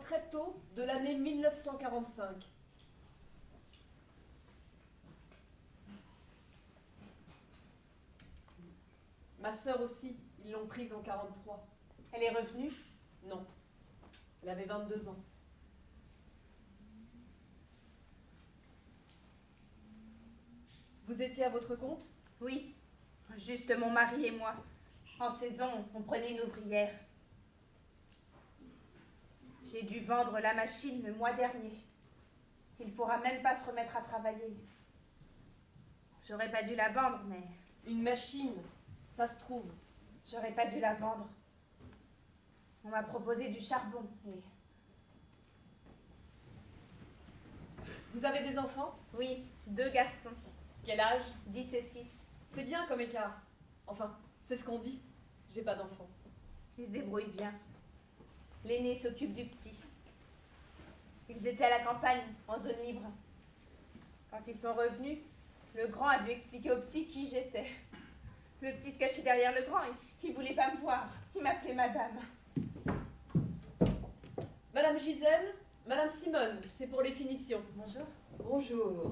très tôt de l'année 1945. Ma sœur aussi, ils l'ont prise en 43. Elle est revenue? Non, elle avait 22 ans. Vous étiez à votre compte? Oui, juste mon mari et moi. En saison, on prenait une ouvrière. J'ai dû vendre la machine le mois dernier. Il ne pourra même pas se remettre à travailler. J'aurais pas dû la vendre, mais... Une machine, ça se trouve. J'aurais pas dû la vendre. On m'a proposé du charbon et... Vous avez des enfants? Oui, 2 garçons, Quel âge? 10 et 6. C'est bien comme écart. Enfin, c'est ce qu'on dit. J'ai pas d'enfants. Ils se débrouillent bien. L'aîné s'occupe du petit. Ils étaient à la campagne, en zone libre. Quand ils sont revenus, le grand a dû expliquer au petit qui j'étais. Le petit se cachait derrière le grand, il voulait pas me voir. Il m'appelait madame. Madame Gisèle, Madame Simone, c'est pour les finitions. Bonjour. Bonjour.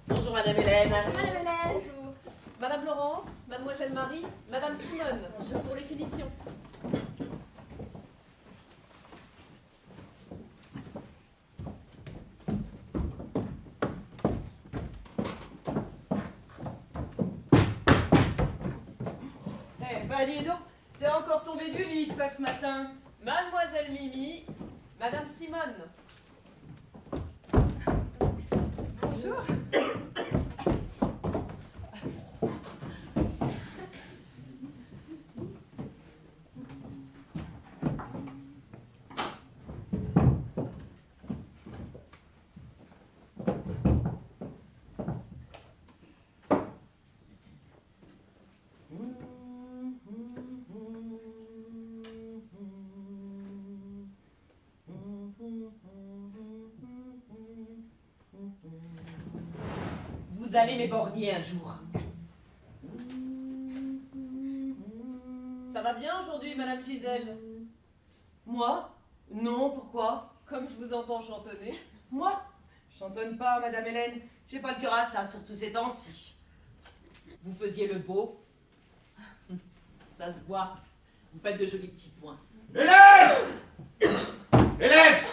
Bonjour Madame Hélène. Madame Hélène. Bonjour. Madame Laurence, Mademoiselle Marie, Madame Simone, c'est pour les finitions. Eh ben dis donc, t'es encore tombé du lit toi ce matin. Mademoiselle Mimi, Madame Simone. Bonjour. Vous allez m'éborgner un jour. Ça va bien aujourd'hui, Madame Gisèle? Moi? Non, pourquoi? Comme je vous entends chantonner. Moi? Je chantonne pas, Madame Hélène. J'ai pas le cœur à ça, surtout ces temps-ci. Vous faisiez le beau. Ça se voit. Vous faites de jolis petits points. Hélène! Hélène!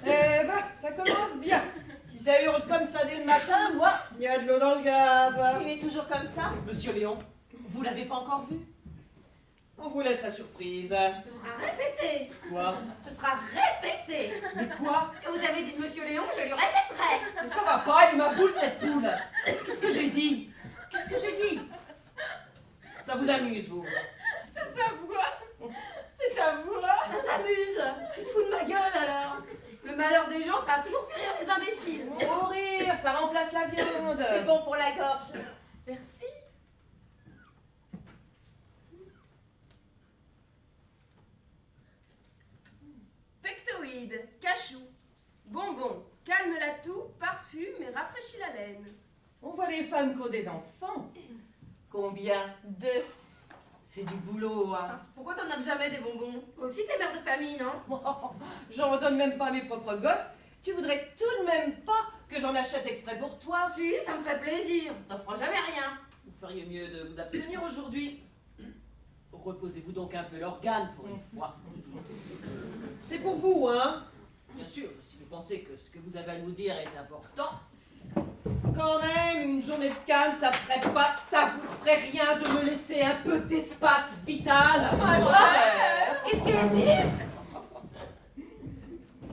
Eh ben, ça commence bien. Si ça hurle comme ça dès le matin, moi, il y a de l'eau dans le gaz. Il est toujours comme ça? Monsieur Léon, vous l'avez pas encore vu? On vous laisse la surprise. Ce sera répété. Quoi? Ce sera répété. Mais quoi? Ce que vous avez dit de Monsieur Léon, je lui répéterai. Mais ça va pas, il est ma boule cette poule. Qu'est-ce que j'ai dit? Qu'est-ce que j'ai dit? Ça vous amuse, vous? C'est sa voix. C'est ta voix. Ça t'amuse. Tu te fous de ma gueule alors. Le malheur des gens, ça a toujours fait rire les imbéciles. Au rire, ça remplace la viande. C'est bon pour la gorge. Merci. Pectoïde, cachou, bonbon, calme la toux, parfume et rafraîchit la laine. On voit les femmes qui ont des enfants. Combien? 2. C'est du boulot, hein. Pourquoi t'en as jamais des bonbons? Aussi t'es mère de famille, non? J'en donne même pas à mes propres gosses. Tu voudrais tout de même pas que j'en achète exprès pour toi? Si, ça me ferait plaisir. T'offres jamais rien. Vous feriez mieux de vous abstenir aujourd'hui. Reposez-vous donc un peu l'organe pour une fois. C'est pour vous, hein? Bien sûr, si vous pensez que ce que vous avez à nous dire est important. Quand même, une journée de calme, ça vous ferait rien de me laisser un peu d'espace vital. Qu'est-ce qu'elle dit?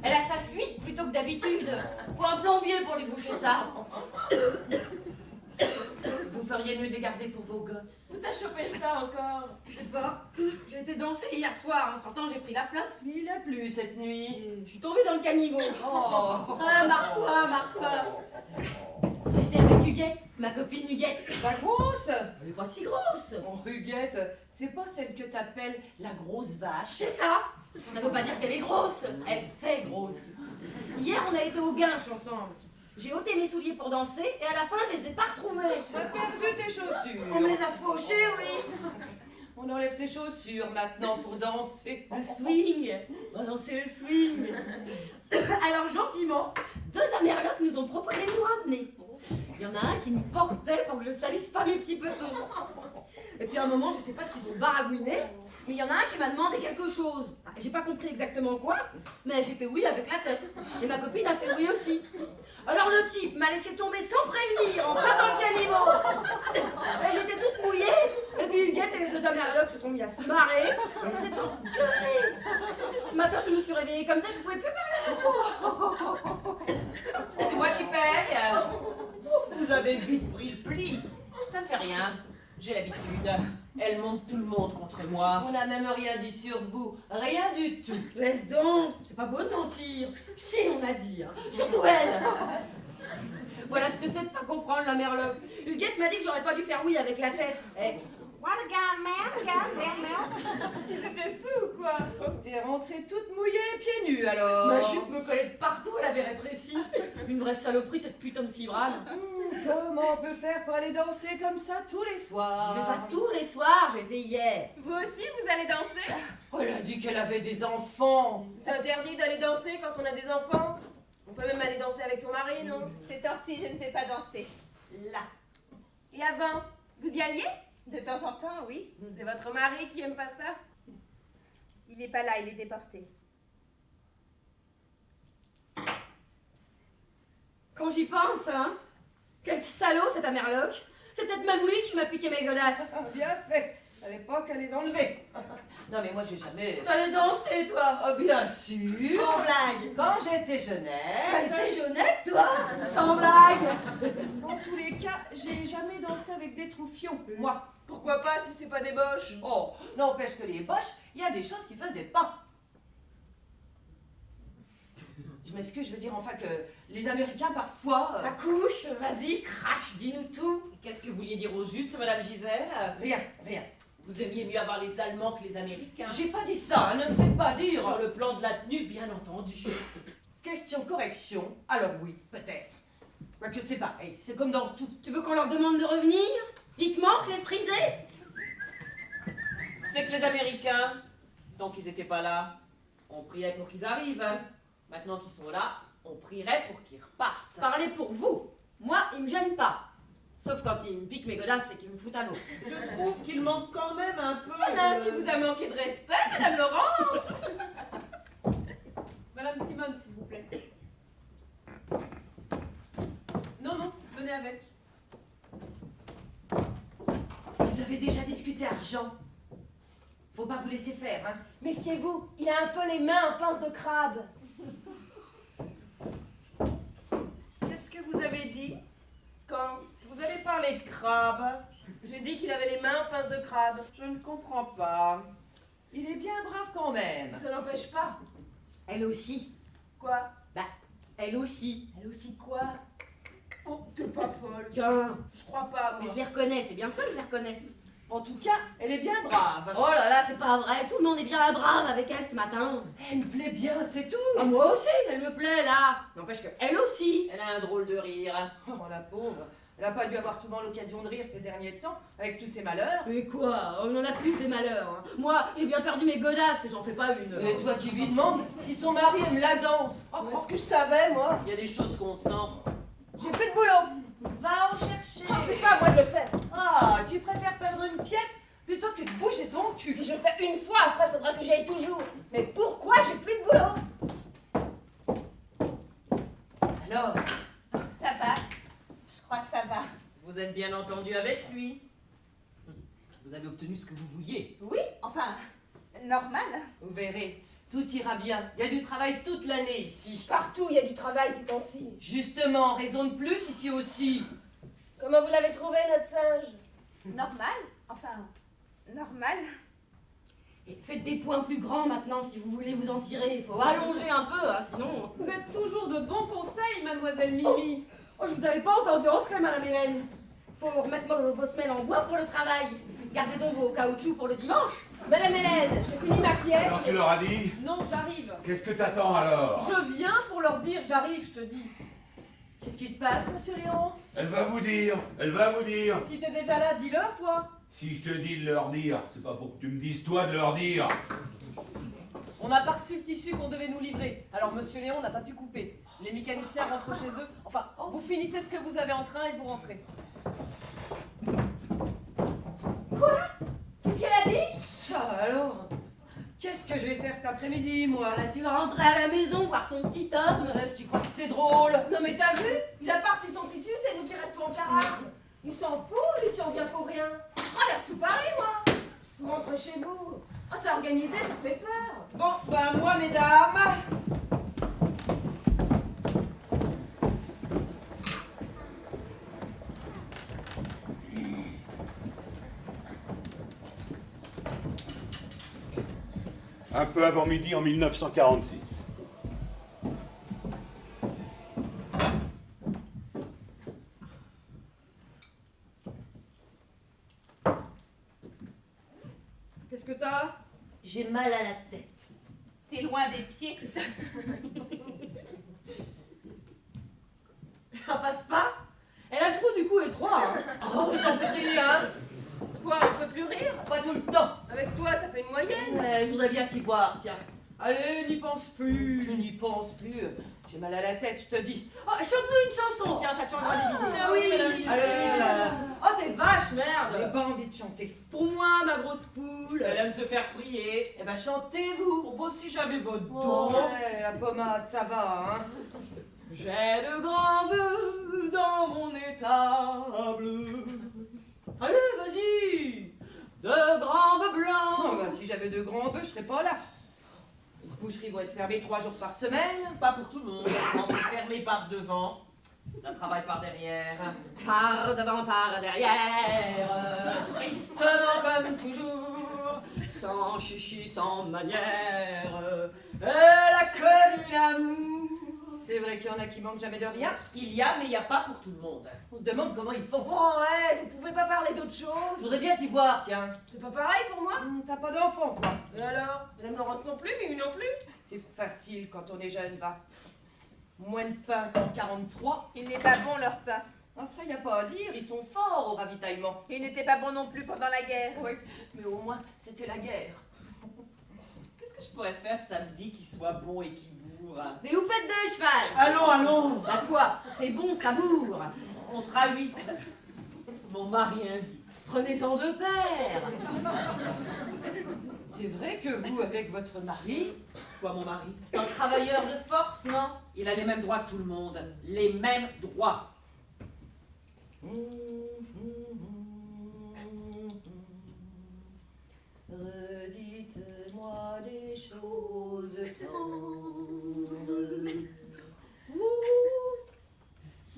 Elle a sa fuite plutôt que d'habitude. Faut un plombier pour lui boucher ça. Vous feriez mieux de les garder pour vos gosses. Où t'as chopé ça encore? Je sais pas. J'ai été danser hier soir. En sortant, j'ai pris la flotte. Il a plu cette nuit. Je suis tombée dans le caniveau. Oh. Ah, marre-toi, marre-toi. été avec Huguette, ma copine Huguette. La grosse? Elle est pas si grosse. Oh, Huguette, c'est pas celle que t'appelles la grosse vache? C'est ça. Ça veut pas dire qu'elle est grosse. Elle fait grosse. Hier, on a été au Guinche ensemble. J'ai ôté mes souliers pour danser et à la fin, je les ai pas retrouvés. T'as perdu tes chaussures. On me les a fauchés, oui. On enlève ses chaussures maintenant pour danser. Le swing. On va danser le swing. Alors, gentiment, 2 Amerlocs nous ont proposé de nous ramener. Il y en a un qui me portait pour que je salisse pas mes petits petons. Et puis à un moment, je sais pas ce qu'ils ont baragouiné, mais il y en a un qui m'a demandé quelque chose. J'ai pas compris exactement quoi, mais j'ai fait oui avec la tête. Et ma copine a fait oui aussi. Alors le type m'a laissé tomber sans prévenir, en plein dans le caniveau. Et j'étais toute mouillée, et puis Huguette et les 2 Amerlocs se sont mis à se marrer. On s'est engueulés. Ce matin, je me suis réveillée comme ça, je pouvais plus parler. C'est moi qui paye. Vous avez vite pris le pli. Ça me fait rien. J'ai l'habitude. Elle monte tout le monde contre moi. On n'a même rien dit sur vous. Rien du tout. Laisse donc, c'est pas beau de mentir. Si, on a dit, hein. Surtout elle. Voilà ce que c'est de pas comprendre la merloc. Huguette m'a dit que j'aurais pas dû faire oui avec la tête. Eh, Ils étaient sous ou quoi? T'es rentrée toute mouillée, pieds nus alors. ma jupe me collait de partout, elle avait rétréci. Une vraie saloperie, cette putain de fibrane. Comment on peut faire pour aller danser comme ça tous les soirs? Je vais pas tous les soirs, j'étais hier. Vous aussi, vous allez danser? Oh, elle a dit qu'elle avait des enfants. C'est interdit d'aller danser quand on a des enfants? On peut même aller danser avec son mari, non? Ces temps-ci, je ne fais pas danser. Là. Et avant, vous y alliez? De temps en temps, oui. C'est votre mari qui aime pas ça? Il n'est pas là, il est déporté. Quand j'y pense, hein, quel salaud cet Amerloc. C'est peut-être même lui qui m'a piqué mes godasses. Ah, bien fait. T'avais pas qu'à les enlever. Non mais moi j'ai jamais... T'allais danser, toi? Oh bien sûr. Sans blague. Quand j'étais jeunette... T'étais jeunette, toi? Sans blague. En tous les cas, j'ai jamais dansé avec des troufions, moi. Pourquoi pas si c'est pas des boches? Oh, n'empêche que les boches, il y a des choses qu'ils faisaient pas. Je m'excuse, je veux dire enfin que les Américains parfois... Accouche, vas-y, crache, dis-nous tout. Qu'est-ce que vous vouliez dire au juste, Madame Gisèle? Rien, rien. Vous aimiez mieux avoir les Allemands que les Américains? J'ai pas dit ça, hein, ne me faites pas dire. Sur le plan de la tenue, bien entendu. Question correction, alors oui, peut-être. Quoique c'est pareil, c'est comme dans tout. Tu veux qu'on leur demande de revenir? Il te manque les frisés? C'est que les Américains, tant qu'ils n'étaient pas là, on priait pour qu'ils arrivent. Maintenant qu'ils sont là, on prierait pour qu'ils repartent. Parlez pour vous. Moi, ils me gênent pas. Sauf quand ils me piquent mes godasses et qu'ils me foutent à l'eau. Je trouve qu'il manque quand même un peu Il y en a un de... qui vous a manqué de respect, Madame Laurence. Madame Simone, s'il vous plaît. Non, non, venez avec. Vous avez déjà discuté argent. Faut pas vous laisser faire, hein. Méfiez-vous, il a un peu les mains en pince de crabe. Qu'est-ce que vous avez dit? Quand Vous avez parlé de crabe. j'ai dit qu'il avait les mains en pince de crabe, Je ne comprends pas. Il est bien brave quand même. ça n'empêche pas. Elle aussi. Quoi? Elle aussi. Elle aussi quoi? Oh, t'es pas folle. Tiens. Je crois pas, Mais moi. je les reconnais, c'est bien ça que je les reconnais. En tout cas, elle est bien brave. Oh là là, c'est pas vrai. Tout le monde est bien brave avec elle ce matin. Elle me plaît bien, c'est tout. Ah, moi aussi, elle me plaît là. N'empêche que elle aussi. Elle a un drôle de rire. Oh, la pauvre. Elle a pas dû avoir souvent l'occasion de rire ces derniers temps, avec tous ses malheurs. Mais quoi? On en a tous des malheurs. Hein. Moi, j'ai bien perdu mes godasses et j'en fais pas une. Et toi qui lui demandes si son mari aime la danse. Oh, Est-ce que je savais, moi? Il y a des choses qu'on sent. J'ai plus de boulot. va en chercher. Oh, c'est pas à moi de le faire. Ah, tu préfères perdre une pièce plutôt que de bouger ton cul. Si je le fais une fois, après, faudra que j'y aille toujours. Mais pourquoi j'ai plus de boulot? Alors, Ça va. Je crois que ça va. Vous êtes bien entendu avec lui. Vous avez obtenu ce que vous vouliez. Oui, enfin, normal. vous verrez, tout ira bien. Il y a du travail toute l'année ici. Partout, il y a du travail ces temps-ci. Justement, raison de plus ici aussi. Comment vous l'avez trouvé, notre singe? Normal. Enfin, normal. Et faites des points plus grands maintenant si vous voulez vous en tirer. Il faut allonger un peu, hein, sinon. Vous êtes toujours de bons conseils, mademoiselle Mimi. Oh, Oh, je vous avais pas entendu entrer, Madame Hélène. Faut remettre vos semelles en bois pour le travail. Gardez donc vos caoutchoucs pour le dimanche. Madame Hélène, j'ai fini ma pièce. Alors tu leur as dit? Non, j'arrive. Qu'est-ce que t'attends alors? Je viens pour leur dire, j'arrive, je te dis. Qu'est-ce qui se passe, monsieur Léon? Elle va vous dire, elle va vous dire. Si t'es déjà là, dis-leur, toi. Si je te dis de leur dire, c'est pas pour que tu me dises toi de leur dire. On n'a pas reçu le tissu qu'on devait nous livrer. Alors, monsieur Léon n'a pas pu couper. Les mécaniciens rentrent chez eux. Enfin, vous finissez ce que vous avez en train et vous rentrez. Qu'est-ce qu'elle a dit? Ça alors? Qu'est-ce que je vais faire cet après-midi, moi? Tu vas rentrer à la maison voir ton petit homme. Tu crois que c'est drôle? Non mais t'as vu? Il a pas reçu son tissu, c'est nous qui restons en carafe. Il s'en fout, lui, si on vient pour rien. Je traverse tout Paris, moi. Vous rentrez chez vous. Oh, c'est organisé, ça fait peur. Bon, ben moi, mesdames, Un peu avant midi en 1946. qu'est-ce que t'as? J'ai mal à la tête. C'est loin des pieds. Ça passe pas? Elle a le trou du cou étroit. Hein. Oh, je t'en prie, hein? Quoi, on peut plus rire? Pas tout le temps. Avec toi, ça fait une moyenne. Ouais, je voudrais bien t'y voir, tiens. Allez, n'y pense plus, n'y pense plus. J'ai mal à la tête, je te dis. Oh, chante-nous une chanson, tiens, ça te changera les idées. Ah oui, madame. Allez, Oh, t'es vache, j'ai merde. pas envie de chanter. Pour moi, ma grosse poule. Elle aime se faire prier. Eh ben, chantez-vous. Oh, bah, si j'avais votre Oh. don. Ouais, la pommade, ça va, hein? J'ai de grands bœufs dans mon étable. Allez, vas-y. De grands bœufs Oh, blancs. bah, si j'avais de grands bœufs, je serais pas là. Les boucheries vont être fermées 3 jours par semaine. Pas pour tout le monde. Quand c'est fermé par devant, ça travaille par derrière. Par devant, par derrière. Tristement comme toujours. Sans chichi, sans manière. Elle a connu l'amour. C'est vrai qu'il y en a qui manquent jamais de rien. Il y a, mais il n'y a pas pour tout le monde. On se demande comment ils font. Oh ouais, vous pouvez pas parler d'autre Je chose? voudrais bien t'y voir, tiens. C'est pas pareil pour moi? T'as pas d'enfant, toi. Et alors? Madame Laurence non plus, Mimi non plus? C'est facile quand on est jeune, va. Moins de pain qu'en 43. Il n'est pas bon leur pain. Ah, ça, y a pas à dire, ils sont forts au ravitaillement. Il n'était pas bon non plus pendant la guerre. Oui, mais au moins, c'était la guerre. Qu'est-ce que je pourrais faire samedi qui soit bon et qui bourre? Des houpettes de cheval. Allons, allons. Bah quoi? C'est bon, ça bourre. On sera 8. Mon mari invite. Prenez-en deux paires. C'est vrai que vous, avec votre mari, Quoi, mon mari? c'est un travailleur de force, non? Il a les mêmes droits que tout le monde. Les mêmes droits. Redites-moi des choses tendres.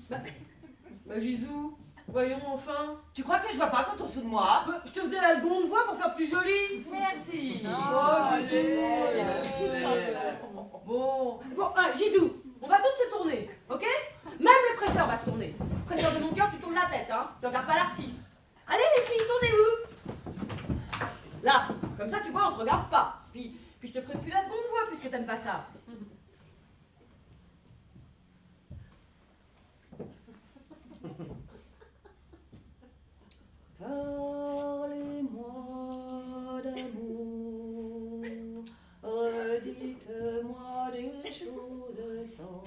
Bah, Gisou, voyons enfin. Tu crois que je vois pas quand on se fout de moi? Je te faisais la seconde voix pour faire plus joli. Merci. Oh, Gisou. Bon, Gisou, on va toutes se tourner, ok? Même le presseur va se tourner. Presseur de mon cœur, tu tournes la tête, hein? Tu regardes pas l'artiste. Allez les filles, tournez où? Là, comme ça tu vois, on te regarde pas. Puis je te ferai plus la seconde voix puisque t'aimes pas ça. Parlez-moi d'amour, redites-moi des choses tendres.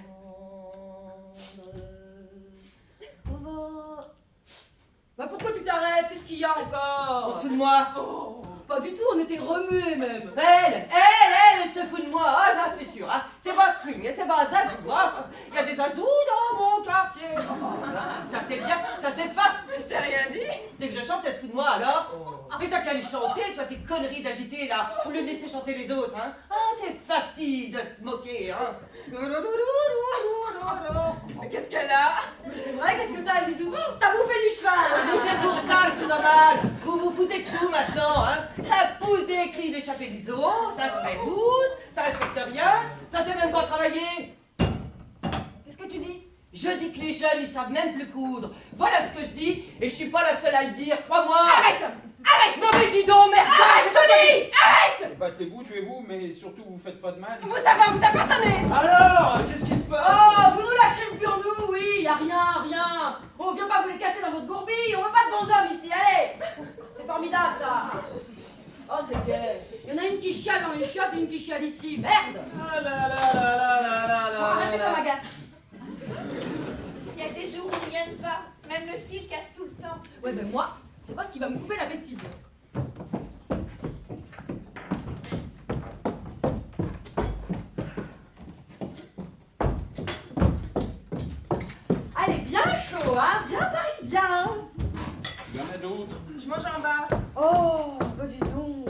Bah pourquoi tu t'arrêtes? Qu'est-ce qu'il y a encore? On se fout de moi. Oh, pas du tout, on était remués même. Elle se fout de moi. Ah, ça c'est sûr. Hein. C'est pas swing, c'est pas zazou. Hein. Il y a des zazous dans mon quartier. Ça c'est bien, ça c'est fin. Je t'ai rien dit. Dès que je chante, elle se fout de moi alors. Mais t'as qu'à lui chanter, toi tes conneries d'agiter là, au lieu de laisser chanter les autres. Hein. Ah, c'est facile de se moquer. Hein. Qu'est-ce qu'elle a? C'est vrai, qu'est-ce que t'as, Gisou? T'as bouffé du cheval. Mais c'est pour ça que tout normal. Vous vous foutez de tout maintenant. Hein. Ça pousse des cris d'échapper du zoo, ça se prébousse, ça respecte rien, ça sait même pas travailler. Qu'est-ce que tu dis? Je Je dis que les jeunes, ils savent même plus coudre. Voilà ce que je dis, et je suis pas la seule à le dire, crois-moi. Arrête! Arrête! Non mais dis donc, merde! Arrête, je dis! Arrête! Battez-vous, tuez-vous, mais surtout vous faites pas de mal. Vous a pas sonné! Alors, qu'est-ce qui se passe? Oh, vous nous lâchez le pur nous, oui, y a rien, rien. On vient pas vous les casser dans votre gourbille, on veut pas de bons hommes ici, allez. C'est formidable ça. Oh, c'est gay. Y en a une qui chiale dans les chiottes et une qui chiale ici, merde. Ah là là là là là là là. Arrêtez, ça m'agace. Il y a des jours où rien ne va. Même le fil casse tout le temps. Ouais, mais moi, c'est pas ce qui va me couper la bêtise. Allez, bien chaud, hein, bien parisien. Il y en a d'autres. Je mange en bas. Oh, bah dis donc.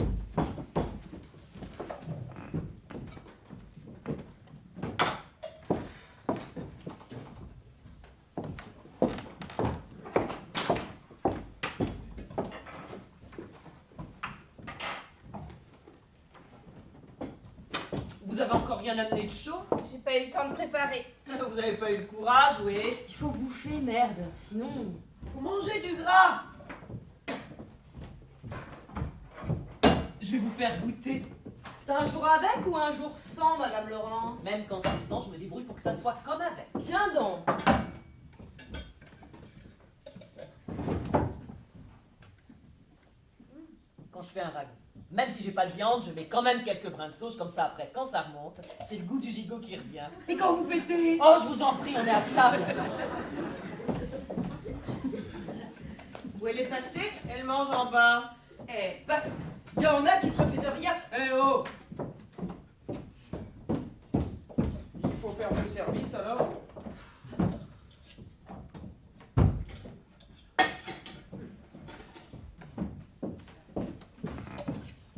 Vous avez encore rien amené de chaud? J'ai pas eu le temps de préparer. Vous avez pas eu le courage, oui? Il faut bouffer, merde, sinon... Faut manger du gras. Je vais vous faire goûter. C'est un jour avec ou un jour sans, Madame Laurence? Même quand c'est sans, je me débrouille pour que ça soit comme avec. Tiens donc. Quand je fais un ragoût, même si j'ai pas de viande, je mets quand même quelques brins de sauce, comme ça après, quand ça remonte, c'est le goût du gigot qui revient. Et quand vous pétez? Oh, je vous en prie, on est à table. Où elle est passée? Elle mange en bas. Eh ben, il y en a qui se refusent rien. Eh oh! Il faut faire le service alors.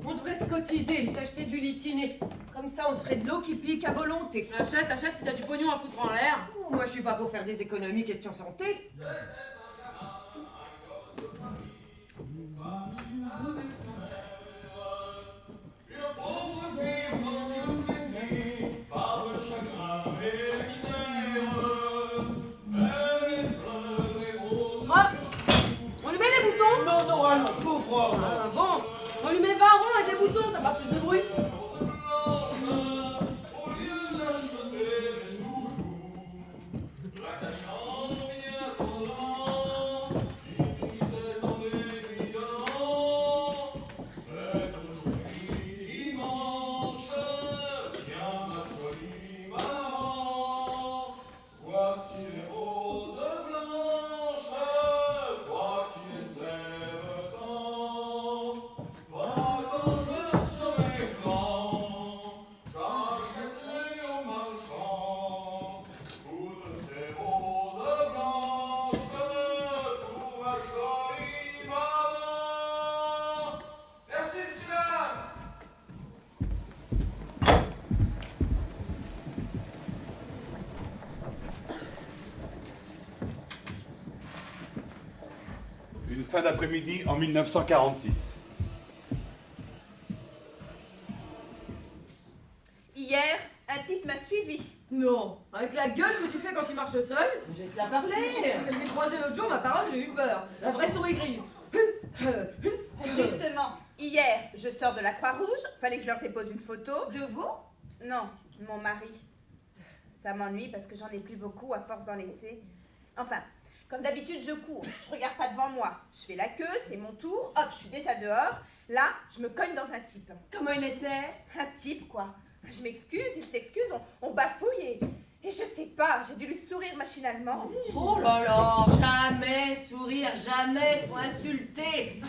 On devrait se cotiser, s'acheter du litiné. Comme ça, on se ferait de l'eau qui pique à volonté. Achète si t'as du pognon à foutre en l'air. Oh, moi, je suis pas pour faire des économies question santé. Hop, on lui met des boutons. Non, non, allons, pauvre homme. Ah, bon, on lui met 20 ronds et des boutons, ça fera plus de bruit. Une fin d'après-midi en 1946. Hier, un type m'a suivi. Non, avec la gueule que tu fais quand tu marches seul. Laisse-la parler. Je l'ai croisé l'autre jour, ma parole, j'ai eu peur. La vraie souris grise. Justement, hier, je sors de la Croix-Rouge. Fallait que je leur dépose une photo. De vous? Non, mon mari. Ça m'ennuie parce que j'en ai plus beaucoup à force d'en laisser. Enfin, comme d'habitude, je cours. Je regarde pas devant moi. Je fais la queue, c'est mon tour. Hop, je suis déjà dehors. Là, je me cogne dans un type. Comment il était? Un type, quoi. Je m'excuse, il s'excuse, on bafouille et je sais pas, j'ai dû lui sourire machinalement. Oh là là, jamais sourire, jamais, faut insulter.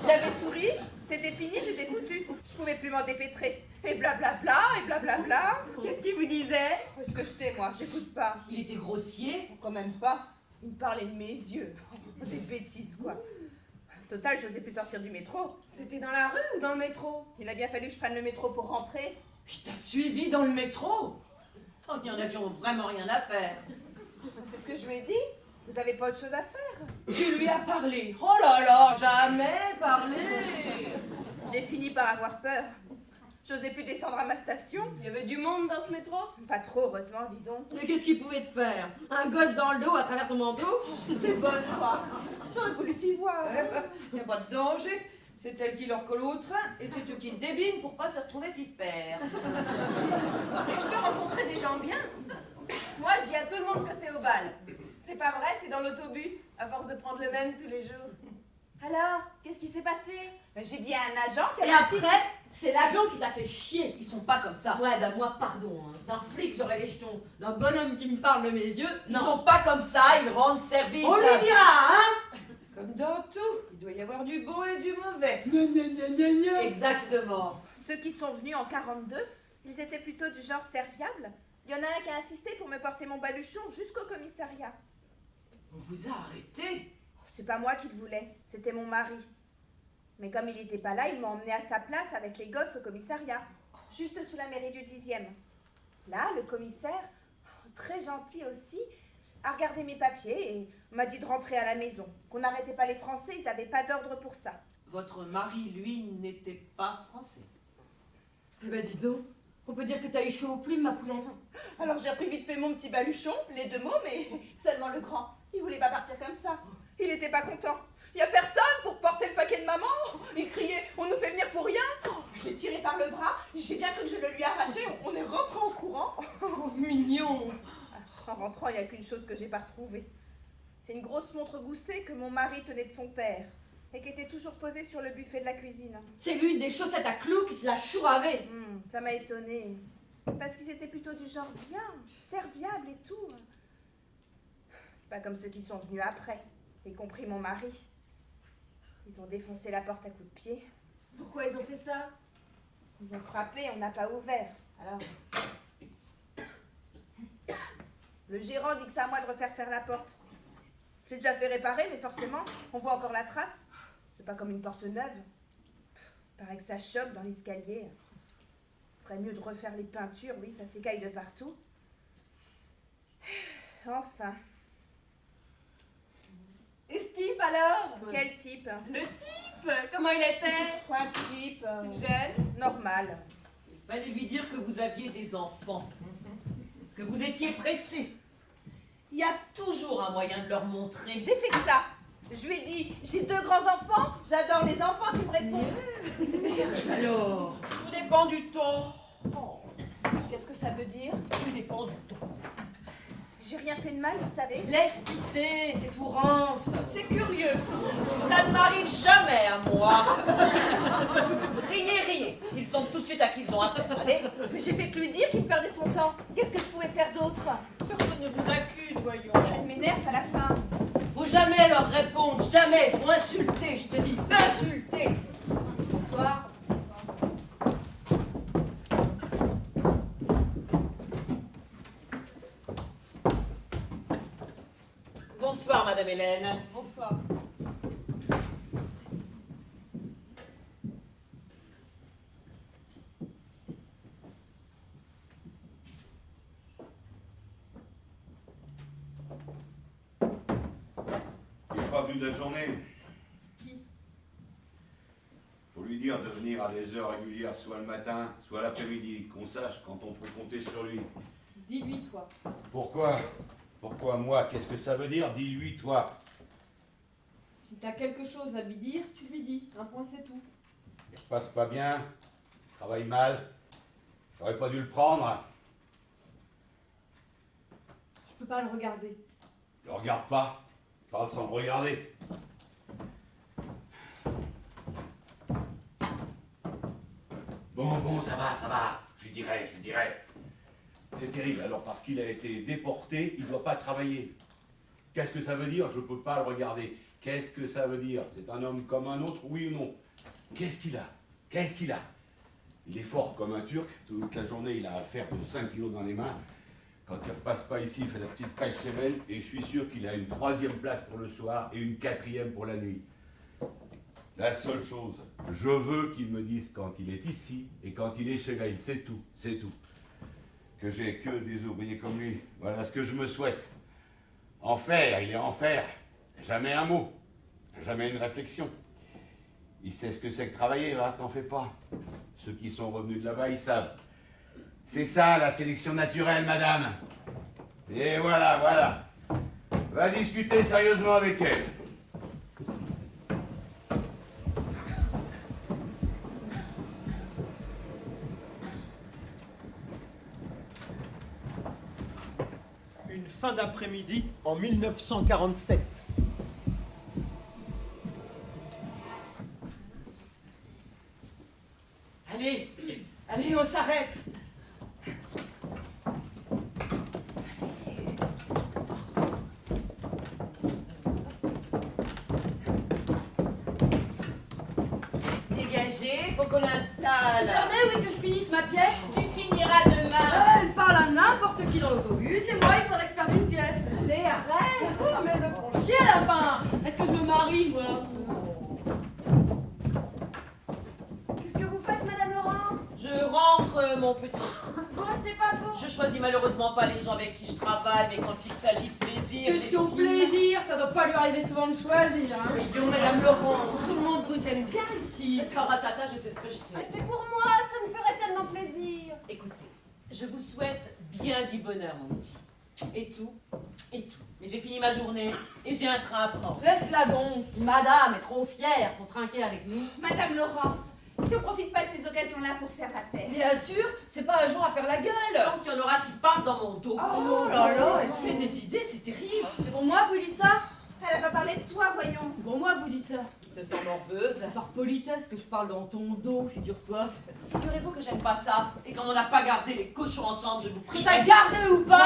J'avais souri, c'était fini, j'étais foutue. Je pouvais plus m'en dépêtrer. Et blablabla, et blablabla. Qu'est-ce qu'il vous disait? Qu'est-ce que je sais, moi, j'écoute pas. Il était grossier. Quand même pas. Il me parlait de mes yeux. Des bêtises, quoi. Total, je n'osais plus sortir du métro. C'était dans la rue ou dans le métro? Il a bien fallu que je prenne le métro pour rentrer. Je t'ai suivi dans le métro. Oh, il y en a qui ont vraiment rien à faire. C'est ce que je lui ai dit. Vous avez pas autre chose à faire. Tu lui as parlé. Oh là là, jamais parlé. J'ai fini par avoir peur. J'osais plus descendre à ma station. Il y avait du monde dans ce métro? Pas trop, heureusement, dis donc. Mais qu'est-ce qu'il pouvait te faire? Un gosse dans le dos à travers ton manteau? T'es bonne, toi. J'aurais voulu t'y voir. Y a pas de danger. C'est elle qui leur colle au train et c'est eux qui se débinent pour pas se retrouver fils-père. On peut rencontrer des gens bien. Moi, je dis à tout le monde que c'est au bal. C'est pas vrai, c'est dans l'autobus, à force de prendre le même tous les jours. Alors, qu'est-ce qui s'est passé? J'ai dit à un agent qu'elle Et après, c'est l'agent qui t'a fait chier. Ils sont pas comme ça. Ouais, bah moi, pardon. Hein. D'un flic, j'aurais les jetons. D'un bonhomme qui me parle de mes yeux, Ils non. sont pas comme ça, ils rendent service. On lui dira, hein? Comme dans tout, il doit y avoir du bon et du mauvais. Exactement. Ceux qui sont venus en 42, ils étaient plutôt du genre serviable. Il y en a un qui a insisté pour me porter mon baluchon jusqu'au commissariat. On vous a arrêté? C'est pas moi qui le voulais, c'était mon mari. Mais comme il n'était pas là, il m'a emmené à sa place avec les gosses au commissariat, juste sous la mairie du 10e. Là, le commissaire, très gentil aussi, a regardé mes papiers et m'a dit de rentrer à la maison. Qu'on n'arrêtait pas les Français, ils n'avaient pas d'ordre pour ça. Votre mari, lui, n'était pas français. Eh ben dis donc, on peut dire que t'as eu chaud aux plumes, ma poulette. Alors j'ai repris vite fait mon petit baluchon, les deux mots, mais seulement le grand. Il voulait pas partir comme ça. Il n'était pas content. Il n'y a personne pour porter le paquet de maman. Il criait, on nous fait venir pour rien. Je l'ai tiré par le bras, j'ai bien cru que je le lui ai arraché. On est rentré en courant. Pauvre mignon. En rentrant, il n'y a qu'une chose que j'ai pas retrouvée. C'est une grosse montre goussée que mon mari tenait de son père et qui était toujours posée sur le buffet de la cuisine. C'est l'une des chaussettes à clous qui te l'a chouravé. Ça m'a étonnée. Parce qu'ils étaient plutôt du genre bien, serviable et tout. C'est pas comme ceux qui sont venus après, y compris mon mari. Ils ont défoncé la porte à coups de pied. Pourquoi ils ont fait ça? Ils ont frappé, on n'a pas ouvert. Alors... Le gérant dit que c'est à moi de refaire faire la porte. J'ai déjà fait réparer, mais forcément, on voit encore la trace. C'est pas comme une porte neuve. Paraît que ça choque dans l'escalier. Ferait mieux de refaire les peintures, oui, ça s'écaille de partout. Enfin. Et ce type alors? Quel type? Le type? Comment il était? Quoi, type? Jeune? Normal. Il fallait lui dire que vous aviez des enfants, que vous étiez pressé. Il y a toujours un moyen de leur montrer. J'ai fait que ça. Je lui ai dit, j'ai 2 grands-enfants, j'adore les enfants qui me répondent. Alors, Tout dépend du ton. Qu'est-ce que ça veut dire? Tout dépend du ton. J'ai rien fait de mal, vous savez. Laisse pisser, c'est tout rance. C'est curieux. Ça ne m'arrive jamais à moi. Riez, riez. Ils sont tout de suite à qui ils ont affaire. Allez. Mais j'ai fait que lui dire qu'il perdait son temps. Qu'est-ce que je pouvais faire d'autre? Personne ne vous accuse, voyons. Elle m'énerve à la fin. Faut jamais leur répondre, jamais. Faut insulter, je te dis. Insulter. Bonsoir. Bonsoir, Madame Hélène. Bonsoir. Il n'est pas venu de la journée. Qui? Faut lui dire de venir à des heures régulières, soit le matin, soit l'après-midi, qu'on sache quand on peut compter sur lui. Dis-lui, toi. Pourquoi? Pourquoi moi? Qu'est-ce que ça veut dire? Dis-lui, toi. Si t'as quelque chose à lui dire, tu lui dis. Un point, c'est tout. Il se passe pas bien, il travaille mal. J'aurais pas dû le prendre. Je peux pas le regarder. Ne regarde pas. Parle sans me regarder. Bon, ça va. Je lui dirai. C'est terrible, alors parce qu'il a été déporté, il doit pas travailler. Qu'est-ce que ça veut dire? Je peux pas le regarder. Qu'est-ce que ça veut dire? C'est un homme comme un autre, oui ou non? Qu'est-ce qu'il a? Il est fort comme un Turc. Toute la journée, il a affaire de 5 kilos dans les mains. Quand il ne repasse pas ici, il fait la petite pêche chez elle. Et je suis sûr qu'il a une 3e place pour le soir et une 4e pour la nuit. La seule chose, je veux qu'il me dise quand il est ici et quand il est chez Gaël. C'est tout. Que j'ai que des ouvriers comme lui. Voilà ce que je me souhaite. Il est en fer. Jamais un mot. Jamais une réflexion. Il sait ce que c'est que travailler, va, t'en fais pas. Ceux qui sont revenus de là-bas, ils savent. C'est ça, la sélection naturelle, madame. Et voilà, voilà. Va discuter sérieusement avec elle. Une fin d'après-midi en 1947. Allez, allez, on s'arrête. Dégagez, faut qu'on installe. Mais où est que je finisse ma pièce? Tu finiras demain. Elle parle à n'importe qui dans l'autobus et moi, il faudrait que je perde une pièce. Allez, arrête. Oh, mais elles me font chier à la fin. Est-ce que je me marie, moi? Qu'est-ce que vous faites, Madame Laurence? Je rentre, mon petit. Vous restez pas vous? Je choisis malheureusement pas les gens avec qui je travaille, mais quand il s'agit de plaisir, Question j'estime- plaisir, ça doit pas lui arriver souvent de choisir, hein. Voyons, Madame Laurence, tout le monde vous aime bien ici. Taratata, je sais ce que je sais. Restez pour moi, ça me ferait tellement plaisir. Écoutez, je vous souhaite bien du bonheur, mon petit. Et tout, et tout. Mais j'ai fini ma journée et j'ai un train à prendre. Laisse-la donc, si madame est trop fière pour trinquer avec nous. Madame Laurence, si on profite pas de ces occasions-là pour faire la paix. Bien sûr, c'est pas un jour à faire la gueule. Tant qu'il y en aura qui parlent dans mon dos. Oh là là, elle se fait des idées, c'est terrible. C'est pour moi que vous dites ça? Elle a pas parlé de toi, voyons. C'est pour moi que vous dites ça. Qui se sent morveuse. C'est par politesse que je parle dans ton dos, figure-toi. Figurez-vous que j'aime pas ça. Et quand on n'a pas gardé les cochons ensemble, je vous Que prie. t'as gardé ou pas?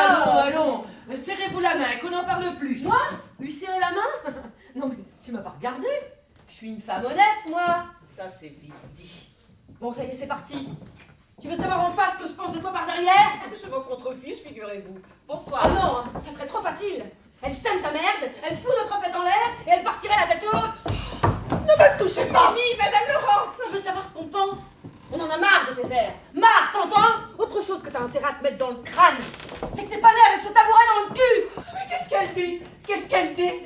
Allons, serrez-vous la main, qu'on n'en parle plus. Moi? Lui serrer la main? Non mais tu m'as pas regardé. Je suis une femme honnête, moi. Ça, c'est vite dit. Bon, ça y est, c'est parti. Tu veux savoir en face ce que je pense de toi par derrière? Je m'en contrefiche, figurez-vous. Ah Bonsoir. non, hein, ça serait trop facile. Elle sème sa merde, elle fout notre fête en l'air et elle partirait la tête haute. Ne me touchez pas. Mimi, Madame Laurence. Tu veux savoir ce qu'on pense? On en a marre de tes airs. Marre, t'entends? Autre chose que t'as intérêt à te mettre dans le crâne, c'est que t'es pas né avec ce tabouret dans le cul. Mais qu'est-ce qu'elle dit? Qu'est-ce qu'elle dit?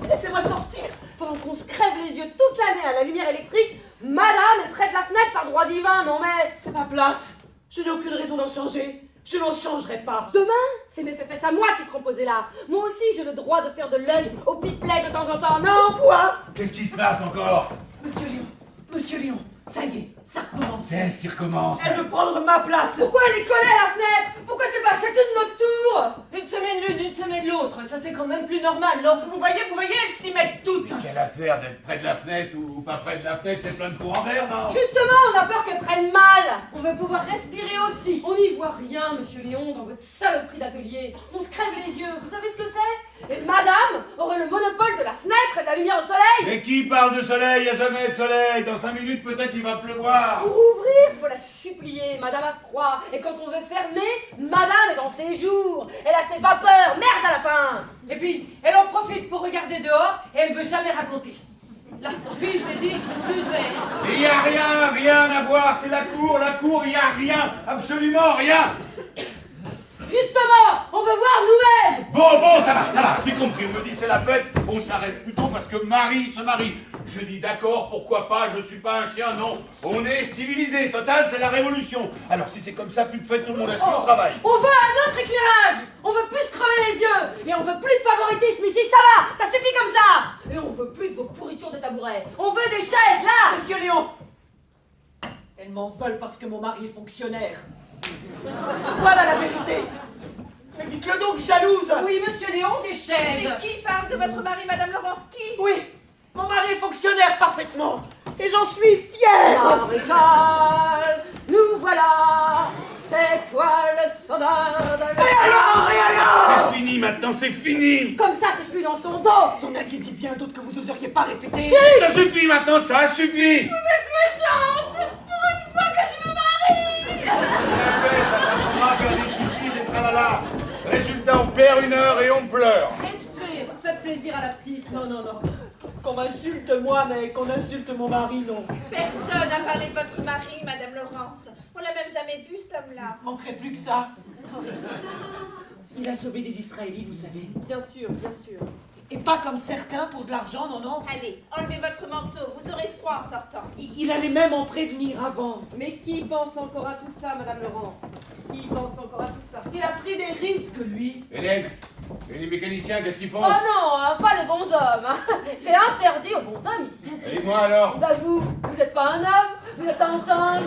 Laissez-moi sortir. Pendant qu'on se crève les yeux toute l'année à la lumière électrique, madame est près de la fenêtre par droit divin, non mais... C'est ma place. Je n'ai aucune raison d'en changer. Je n'en changerai pas. Demain, c'est mes fesses à moi qui seront posées là. Moi aussi, j'ai le droit de faire de l'œil au pipelet de temps en temps, non? Quoi? Qu'est-ce qui se passe encore? Monsieur Léon, ça y est, ça recommence. Qu'est-ce qui recommence? Elle veut prendre ma place. Pourquoi elle est collée à la fenêtre? Pourquoi c'est pas chacune de notre tour? Une semaine l'une, une semaine l'autre, ça c'est quand même plus normal, non? Vous voyez, elles s'y mettent toutes. Quelle affaire d'être près de la fenêtre ou pas près de la fenêtre, c'est plein de courants d'air, non? Justement, on a peur qu'elle prenne mal. On veut pouvoir respirer aussi. On n'y voit rien, monsieur Léon, dans votre saloperie d'atelier. On se crève les yeux, vous savez ce que c'est? Et madame aurait le monopole de la fenêtre et de la lumière au soleil. Mais qui parle de soleil? Il n'y a jamais de soleil. Dans 5 minutes, peut-être il va pleuvoir. Pour ouvrir, faut la supplier. Madame a froid. Et quand on veut fermer, madame est dans ses jours. Elle a ses vapeurs. Merde à la fin. Et puis, elle en profite pour regarder dehors et elle veut jamais raconter. Là, tant pis, je l'ai dit, je m'excuse, mais... Mais il n'y a rien à voir. C'est la cour, il n'y a rien. Absolument rien. Justement, on veut voir nous-mêmes. Bon, ça va, j'ai compris. On me dit c'est la fête, on s'arrête plutôt parce que Marie se marie. Je dis d'accord, pourquoi pas, je suis pas un chien, non. On est civilisé, total, c'est la révolution. Alors si c'est comme ça, plus de fête, tout le monde assis au travail. On veut un autre éclairage. On veut plus se crever les yeux. Et on veut plus de favoritisme ici, ça va. Ça suffit comme ça. Et on veut plus de vos pourritures de tabourets. On veut des chaises, là. Monsieur Léon, elles m'en veulent parce que mon mari est fonctionnaire. Voilà la vérité. Mais dites-le donc, jalouse. Oui, monsieur Léon, des chaises. Mais qui parle de votre mari, Madame Laurence? Qui? Oui, mon mari est fonctionnaire parfaitement. Et j'en suis fier. Maréchal, nous voilà. C'est toi le sauveur de la... Et alors C'est fini maintenant, c'est fini. Comme ça, c'est plus dans son dos. Vous en aviez dit bien d'autres que vous oseriez pas répéter. Ça suffit maintenant, ça suffit. Méchante. Pour une fois que je me marie. Ça t'apprendra qu'un il suffit des tralala. Résultat, on perd 1 heure et on pleure. Restez, faites plaisir à la petite. Non. Qu'on m'insulte moi, mais qu'on insulte mon mari, non. Personne n'a parlé de votre mari, Madame Laurence. On l'a même jamais vu, cet homme-là. Manquerait plus que ça. Il a sauvé des Israélites, vous savez. Bien sûr, bien sûr. Et pas comme certains pour de l'argent, non, non. Allez, enlevez votre manteau, vous aurez froid en sortant. Il allait même en prévenir avant. Mais qui pense encore à tout ça, Madame Laurence? Qui pense encore à tout ça? Il a pris des risques, lui. Hélène, et les mécaniciens, qu'est-ce qu'ils font? Oh non, hein, pas les bons hommes. Hein. C'est interdit aux bons hommes ici. Et moi alors? Bah vous êtes pas un homme, vous êtes un singe.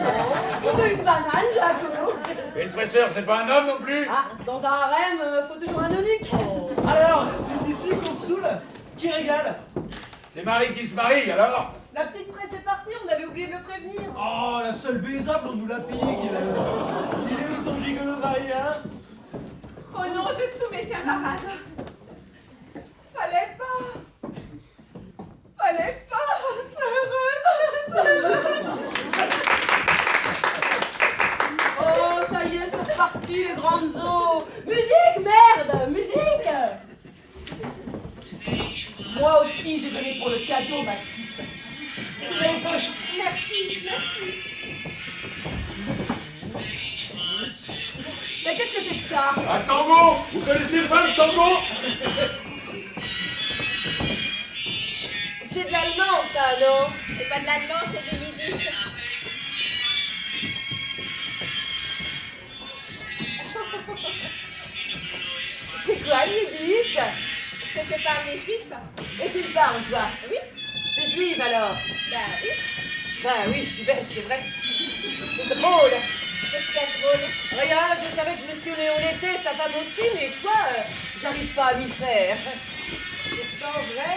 Il veut une banane, Jaco. Et le presseur, c'est pas un homme non plus? Ah, dans un harem, faut toujours un eunuque. Alors, c'est ici qu'on se saoule. Qui régale? C'est Marie qui se marie, alors? La petite presse est partie, on avait oublié de le prévenir. Oh, la seule baisable, on nous l'a pique. Il est où ton gigolo mari, hein? Au nom de tous mes camarades. Fallait pas. Fallait pas, c'est heureuse. Oh, ça y est, c'est reparti, les grandes eaux. Musique, merde, musique. Moi aussi, j'ai donné pour le cadeau, ma petite. Tu l'avais pas. Merci, merci. Mais qu'est-ce que c'est que ça? Un tango! Vous connaissez pas le tango? C'est de l'allemand, ça, non? C'est pas de l'allemand, c'est du yiddish. C'est quoi, le yiddish? C'est que parlent les juifs. Et tu le parles, toi? Oui. T'es juive, alors? Bah oui. Ben oui, je suis bête, c'est vrai. Drôle. Qu'est-ce qu'il y a de drôle? Regarde, je savais que Monsieur Léon l'était, sa femme aussi, mais toi, j'arrive pas à m'y faire. Pourtant, vrai,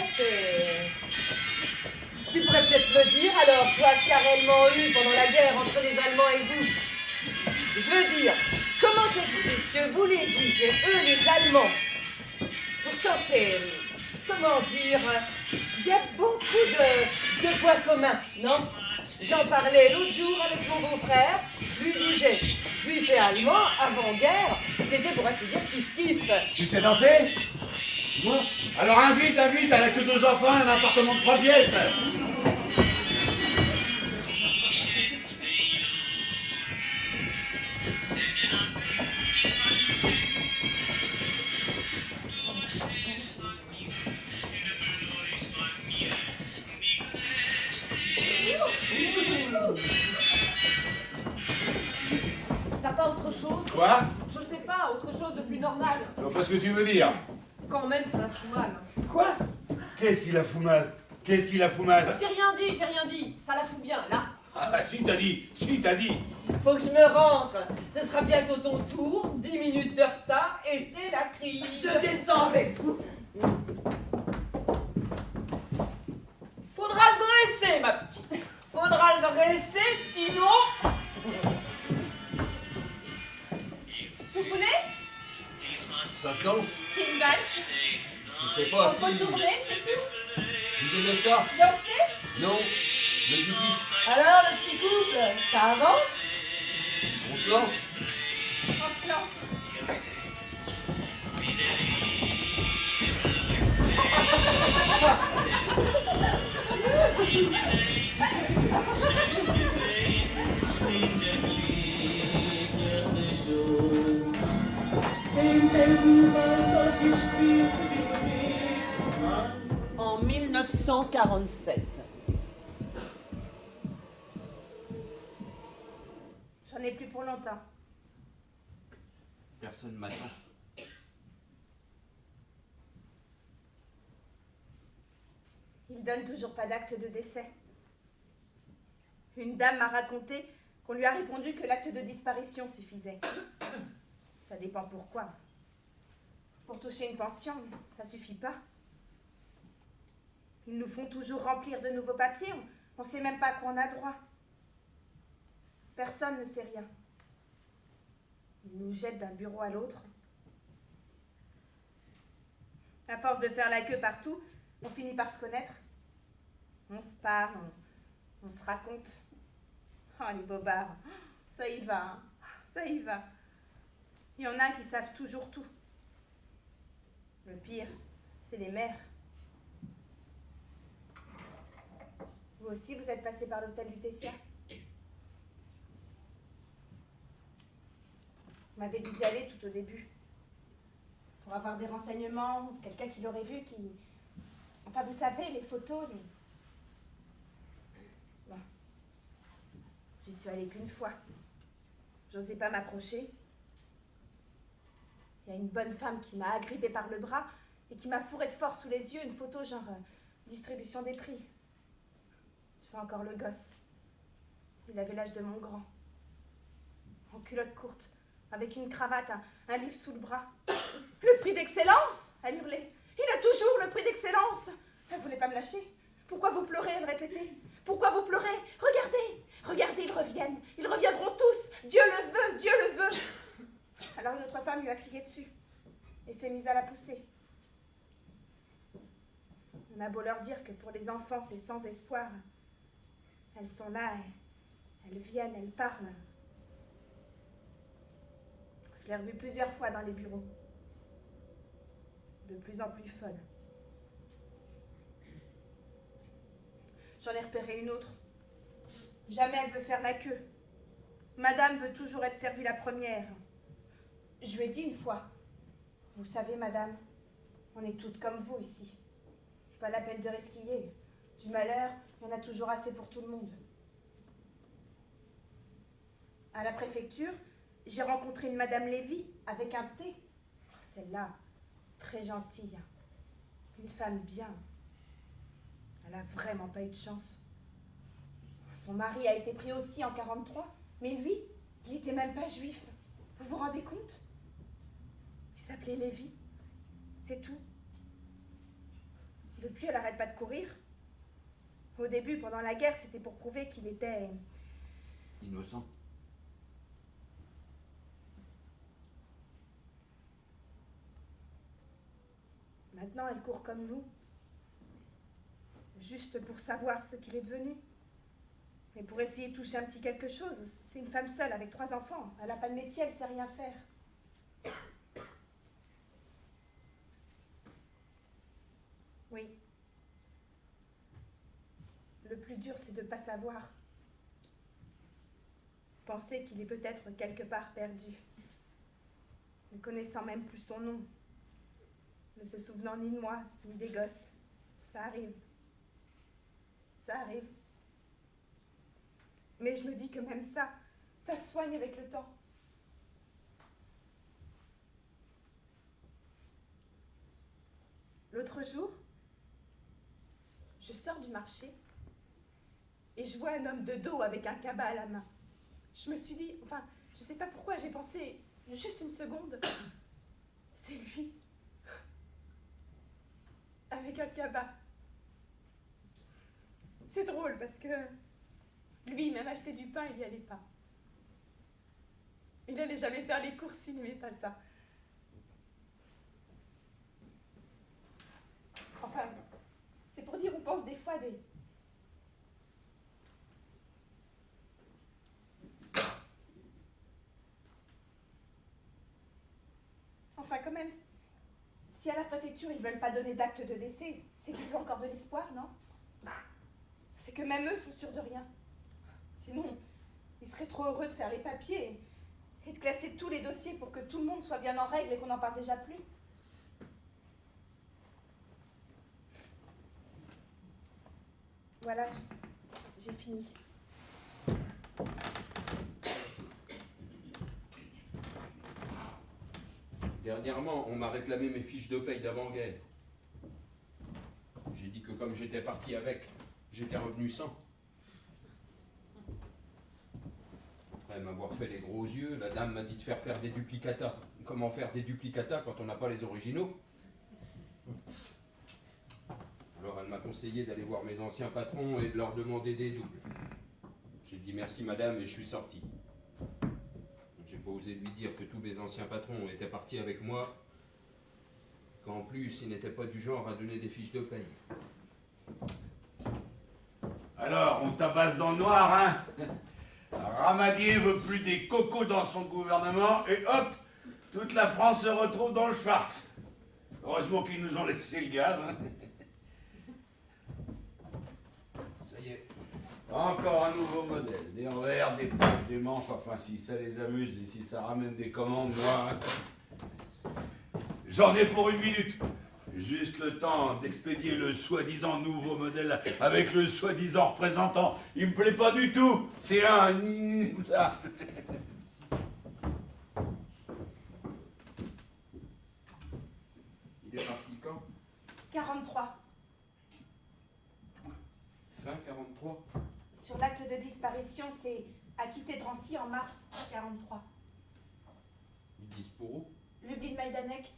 tu pourrais peut-être me dire, alors, toi, ce qu'il y a réellement eu pendant la guerre entre les Allemands et vous. Je veux dire, comment t'expliques que vous, les Juifs, et eux, les Allemands, pourtant, c'est... Comment dire? Il y a beaucoup de points communs, non? J'en parlais l'autre jour avec mon beau-frère. Lui disait, juif et allemand, avant-guerre, c'était pour ainsi dire kiff-kiff. Tu sais danser? Moi? Alors invite, elle a que 2 enfants et un appartement de 3 pièces. T'as pas autre chose? Quoi? Je sais pas, autre chose de plus normal. Je vois pas ce que tu veux dire. Quand même, ça fout mal. Quoi? Qu'est-ce qui la fout mal? Qu'est-ce qui la fout mal? J'ai rien dit. Ça la fout bien, là. Ah si t'as dit, Faut que je me rentre. Ce sera bientôt ton tour, 10 minutes de retard, et c'est la crise. Je descends avec vous. Faudra le dresser, ma petite. Faudra le dresser, sinon... Vous voulez? Ça se danse? C'est une valse. Je sais On pas si... peut tourner, c'est tout. Vous aimez ça? Danser? Non. Le yiddish. Alors, le petit couple, ça avance? On se lance? On se lance. En 1947. J'en ai plus pour longtemps. Personne m'attend. Il donne toujours pas d'acte de décès. Une dame m'a raconté qu'on lui a répondu que l'acte de disparition suffisait. Ça dépend pourquoi. Pour toucher une pension, ça suffit pas. Ils nous font toujours remplir de nouveaux papiers. On sait même pas à quoi on a droit. Personne ne sait rien. Ils nous jettent d'un bureau à l'autre. À force de faire la queue partout, on finit par se connaître. On se parle, on se raconte. Oh, les bobards, ça y va, hein. Ça y va. Il y en a qui savent toujours tout. Le pire, c'est les mères. Vous aussi, vous êtes passé par l'hôtel Lutetia? Vous m'avez dit d'y aller tout au début. Pour avoir des renseignements, quelqu'un qui l'aurait vu, Enfin, vous savez, les photos, les... Bon. J'y suis allée qu'une fois. J'osais pas m'approcher. Il y a une bonne femme qui m'a agrippée par le bras et qui m'a fourré de force sous les yeux une photo genre distribution des prix. Je vois encore le gosse. Il avait l'âge de mon grand. En culotte courte, avec une cravate, un livre sous le bras. Le prix d'excellence, elle hurlait. Il a toujours le prix d'excellence. Elle voulait pas me lâcher. Pourquoi vous pleurez, elle répétait. Pourquoi vous pleurez? Regardez, regardez, ils reviennent. Ils reviendront tous. Dieu le veut, Dieu le veut. Alors une autre femme lui a crié dessus et s'est mise à la pousser. On a beau leur dire que pour les enfants c'est sans espoir. Elles sont là, elles viennent, elles parlent. Je l'ai revue plusieurs fois dans les bureaux. De plus en plus folle. J'en ai repéré une autre. Jamais elle veut faire la queue. Madame veut toujours être servie la première. Je lui ai dit une fois, vous savez, madame, on est toutes comme vous ici. Pas la peine de resquiller. Du malheur, il y en a toujours assez pour tout le monde. À la préfecture, j'ai rencontré une madame Lévy avec un thé. Celle-là, très gentille. Une femme bien. Elle a vraiment pas eu de chance. Son mari a été pris aussi en 43, mais lui, il était même pas juif. Vous vous rendez compte? Il s'appelait Lévy. C'est tout. Depuis, elle n'arrête pas de courir. Au début, pendant la guerre, c'était pour prouver qu'il était... Innocent. Maintenant, elle court comme nous. Juste pour savoir ce qu'il est devenu. Et pour essayer de toucher un petit quelque chose. C'est une femme seule avec 3 enfants. Elle n'a pas de métier, elle ne sait rien faire. Oui. Le plus dur, c'est de ne pas savoir. Penser qu'il est peut-être quelque part perdu. Ne connaissant même plus son nom. Ne se souvenant ni de moi, ni des gosses. Ça arrive. Ça arrive. Mais je me dis que même ça se soigne avec le temps. L'autre jour, je sors du marché et je vois un homme de dos avec un cabas à la main. Je me suis dit, enfin, je sais pas pourquoi j'ai pensé, juste une seconde, c'est lui. Avec un cabas. C'est drôle parce que lui, même acheter du pain, il n'y allait pas. Il n'allait jamais faire les courses, il n'aimait pas ça. Enfin, c'est pour dire, on pense des fois des... Enfin, quand même, si à la préfecture, ils ne veulent pas donner d'acte de décès, c'est qu'ils ont encore de l'espoir, non? C'est que même eux sont sûrs de rien. Sinon, ils seraient trop heureux de faire les papiers et de classer tous les dossiers pour que tout le monde soit bien en règle et qu'on n'en parle déjà plus. Voilà, j'ai fini. Dernièrement, on m'a réclamé mes fiches de paye d'avant-guerre. J'ai dit que comme j'étais parti avec, j'étais revenu sans. Après m'avoir fait les gros yeux, la dame m'a dit de faire des duplicata. Comment faire des duplicata quand on n'a pas les originaux? Alors elle m'a conseillé d'aller voir mes anciens patrons et de leur demander des doubles. J'ai dit merci madame et je suis sorti. J'ai pas osé lui dire que tous mes anciens patrons étaient partis avec moi, qu'en plus ils n'étaient pas du genre à donner des fiches de paye. Alors, on tabasse dans le noir, hein? Ramadier veut plus des cocos dans son gouvernement et hop, toute la France se retrouve dans le schwartz. Heureusement qu'ils nous ont laissé le gaz, hein? Ça y est, encore un nouveau modèle. Des envers, des poches, des manches, enfin si ça les amuse et si ça ramène des commandes, moi... J'en ai pour 1 minute. Juste le temps d'expédier le soi-disant nouveau modèle avec le soi-disant représentant. Il me plaît pas du tout. C'est un... ça. Il est parti quand? 43. Fin 43. Sur l'acte de disparition, c'est à quitter Drancy en mars 43. Ils disent pour où? Lublin Majdanek,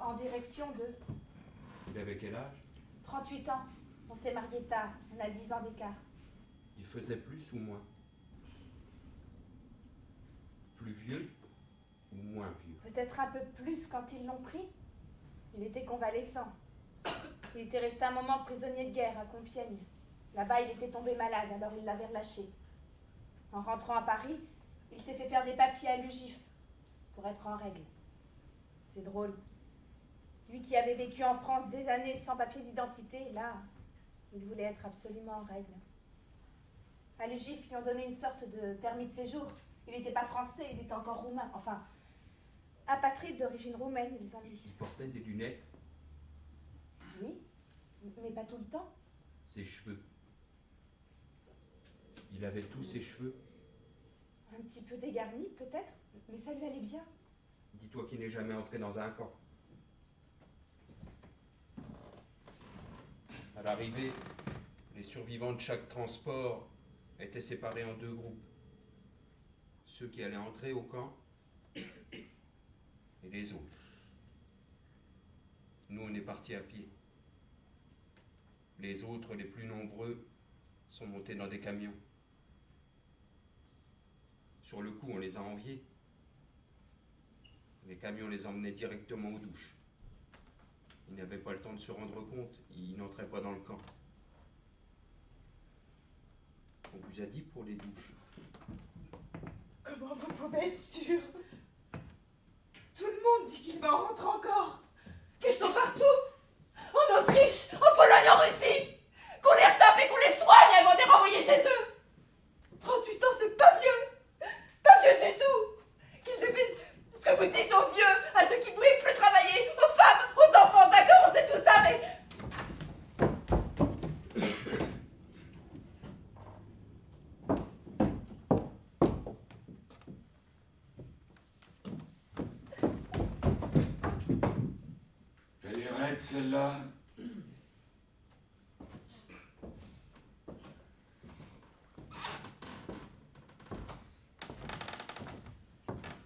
en direction de Il avait quel âge? 38 ans. On s'est marié tard, on a 10 ans d'écart. Il faisait plus ou moins? Plus vieux ou moins vieux? Peut-être un peu plus quand ils l'ont pris. Il était convalescent. Il était resté un moment prisonnier de guerre à Compiègne. Là-bas, il était tombé malade, alors il l'avait relâché. En rentrant à Paris, il s'est fait faire des papiers à l'UGIF pour être en règle. C'est drôle. Lui qui avait vécu en France des années sans papier d'identité, là, il voulait être absolument en règle. À l'UGIF, ils lui ont donné une sorte de permis de séjour. Il n'était pas français, il était encore roumain. Enfin, apatride d'origine roumaine, ils ont dit. Il portait des lunettes. Oui, mais pas tout le temps. Ses cheveux. Il avait tous ses cheveux. Un petit peu dégarni, peut-être, mais ça lui allait bien. Dis-toi qu'il n'est jamais entré dans un camp. À l'arrivée, les survivants de chaque transport étaient séparés en 2 groupes. Ceux qui allaient entrer au camp et les autres. Nous, on est partis à pied. Les autres, les plus nombreux, sont montés dans des camions. Sur le coup, on les a enviés. Les camions les emmenaient directement aux douches. Ils n'avaient pas le temps de se rendre compte, ils n'entraient pas dans le camp. On vous a dit pour les douches. Comment vous pouvez être sûr? Tout le monde dit qu'ils vont en rentrer encore. Qu'ils sont partout. En Autriche, en Pologne, en Russie. Qu'on les retape et qu'on les soigne avant de les renvoyer chez eux. 38 ans, c'est pas vieux. Pas vieux du tout. Qu'ils aient fait ce que vous dites aux vieux, à ceux qui ne pouvaient plus travailler, aux femmes, aux enfants, d'accord, on sait tout ça, mais... Elle est raide, celle-là.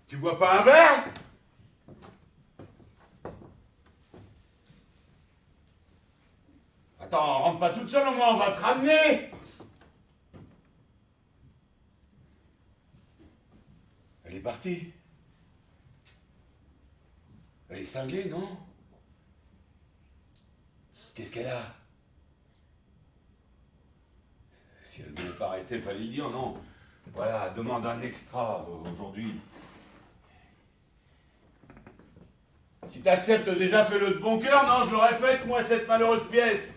Tu bois pas un verre? Attends, rentre pas toute seule, au moins on va te ramener. Elle est partie. Elle est cinglée, non? Qu'est-ce qu'elle a? Si elle ne voulait pas rester, fallait le dire, non. Voilà, demande un extra aujourd'hui. Si t'acceptes déjà, fais-le de bon cœur. Non, je l'aurais faite, moi, cette malheureuse pièce.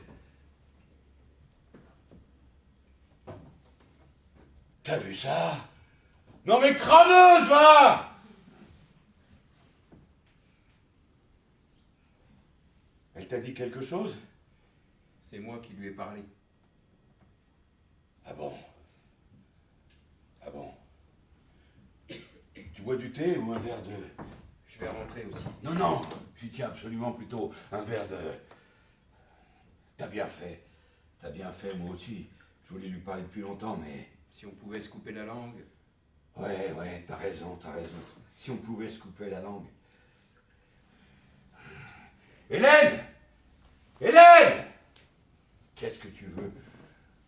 T'as vu ça? Non mais crâneuse, va! Elle t'a dit quelque chose? C'est moi qui lui ai parlé. Ah bon? Ah bon? Tu bois du thé ou un verre de... Je vais rentrer aussi. Non, non, j'y tiens absolument plutôt un verre de... T'as bien fait, moi aussi. Je voulais lui parler depuis longtemps, mais... Si on pouvait se couper la langue. Ouais, t'as raison. Si on pouvait se couper la langue. Hélène! Qu'est-ce que tu veux?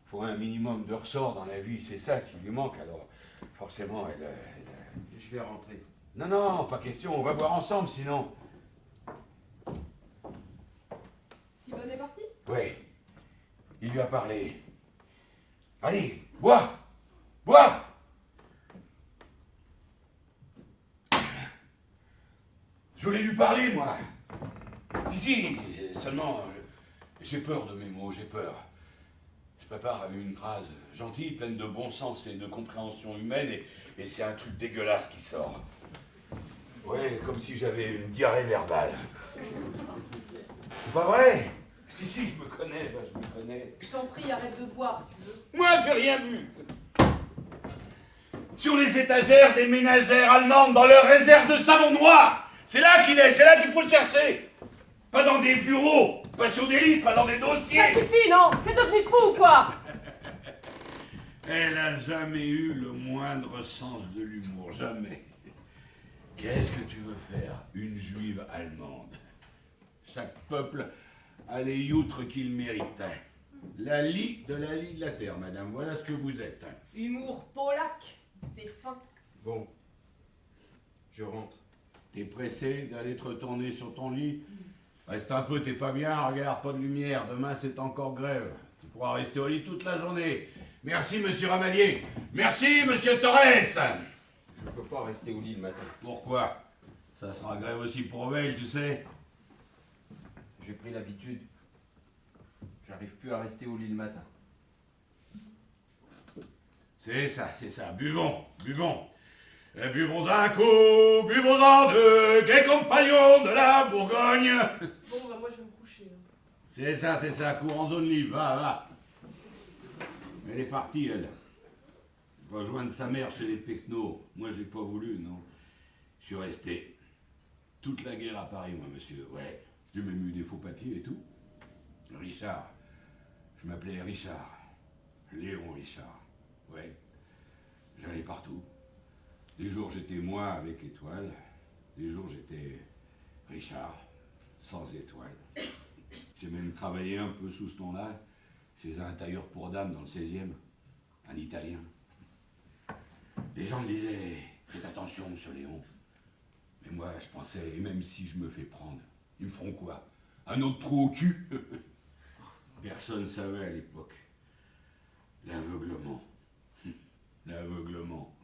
Pour un minimum de ressort dans la vie, c'est ça qui lui manque, alors forcément, elle... Je vais rentrer. Non, pas question, on va boire ensemble, sinon... Simone est partie? Oui, il lui a parlé. Allez, bois! Je voulais lui parler, moi. Si, seulement, j'ai peur de mes mots, j'ai peur. Je prépare une phrase gentille, pleine de bon sens et de compréhension humaine, et c'est un truc dégueulasse qui sort. Ouais, comme si j'avais une diarrhée verbale. C'est pas vrai? Si, je me connais, je me connais. Je t'en prie, arrête de boire, tu veux. Moi, j'ai rien bu. Sur les étagères des ménagères allemandes, dans leur réserve de savon noir. C'est là qu'il est, c'est là qu'il faut le chercher. Pas dans des bureaux, pas sur des listes, pas dans des dossiers. Ça suffit, non? T'es devenu fou ou quoi? Elle a jamais eu le moindre sens de l'humour, jamais. Qu'est-ce que tu veux faire? Une juive allemande. Chaque peuple a les youtres qu'il mérite. La lie de la terre, madame, voilà ce que vous êtes. Humour polac, c'est fin. Bon, je rentre. T'es pressé d'aller te retourner sur ton lit? Reste un peu, t'es pas bien, regarde, pas de lumière, demain c'est encore grève. Tu pourras rester au lit toute la journée. Merci, monsieur Ramadier. Merci, monsieur Torres. Je peux pas rester au lit le matin. Pourquoi? Ça sera grève aussi pour Veil, tu sais. J'ai pris l'habitude. J'arrive plus à rester au lit le matin. C'est ça. Buvons. Et buvons un coup, buvons-en deux, quels compagnons de la Bourgogne. Bon, bah moi je vais me coucher. C'est ça, cours en zone libre, va. Elle est partie, elle. Rejoindre sa mère chez les Pecnos. Moi, j'ai pas voulu, non. Je suis resté. Toute la guerre à Paris, moi, monsieur, ouais. J'ai même eu des faux papiers et tout. Richard. Je m'appelais Richard. Léon Richard. Ouais. J'allais partout. Des jours, j'étais moi avec étoile. Des jours, j'étais Richard, sans étoile. J'ai même travaillé un peu sous ce nom-là, chez un tailleur pour dames dans le 16e, un Italien. Les gens me disaient, faites attention, monsieur Léon. Mais moi, je pensais, et même si je me fais prendre, ils me feront quoi? Un autre trou au cul? Personne ne savait à l'époque. L'aveuglement. L'aveuglement.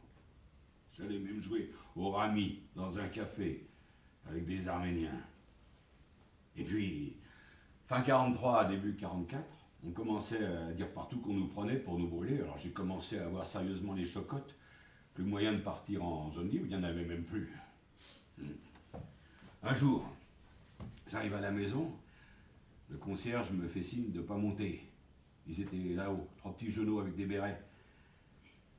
J'allais même jouer au rami dans un café avec des Arméniens. Et puis, fin 43, début 44, on commençait à dire partout qu'on nous prenait pour nous brûler. Alors j'ai commencé à avoir sérieusement les chocottes. Plus moyen de partir en zone libre, il n'y en avait même plus. Un jour, j'arrive à la maison, le concierge me fait signe de ne pas monter. Ils étaient là-haut, 3 petits genoux avec des bérets.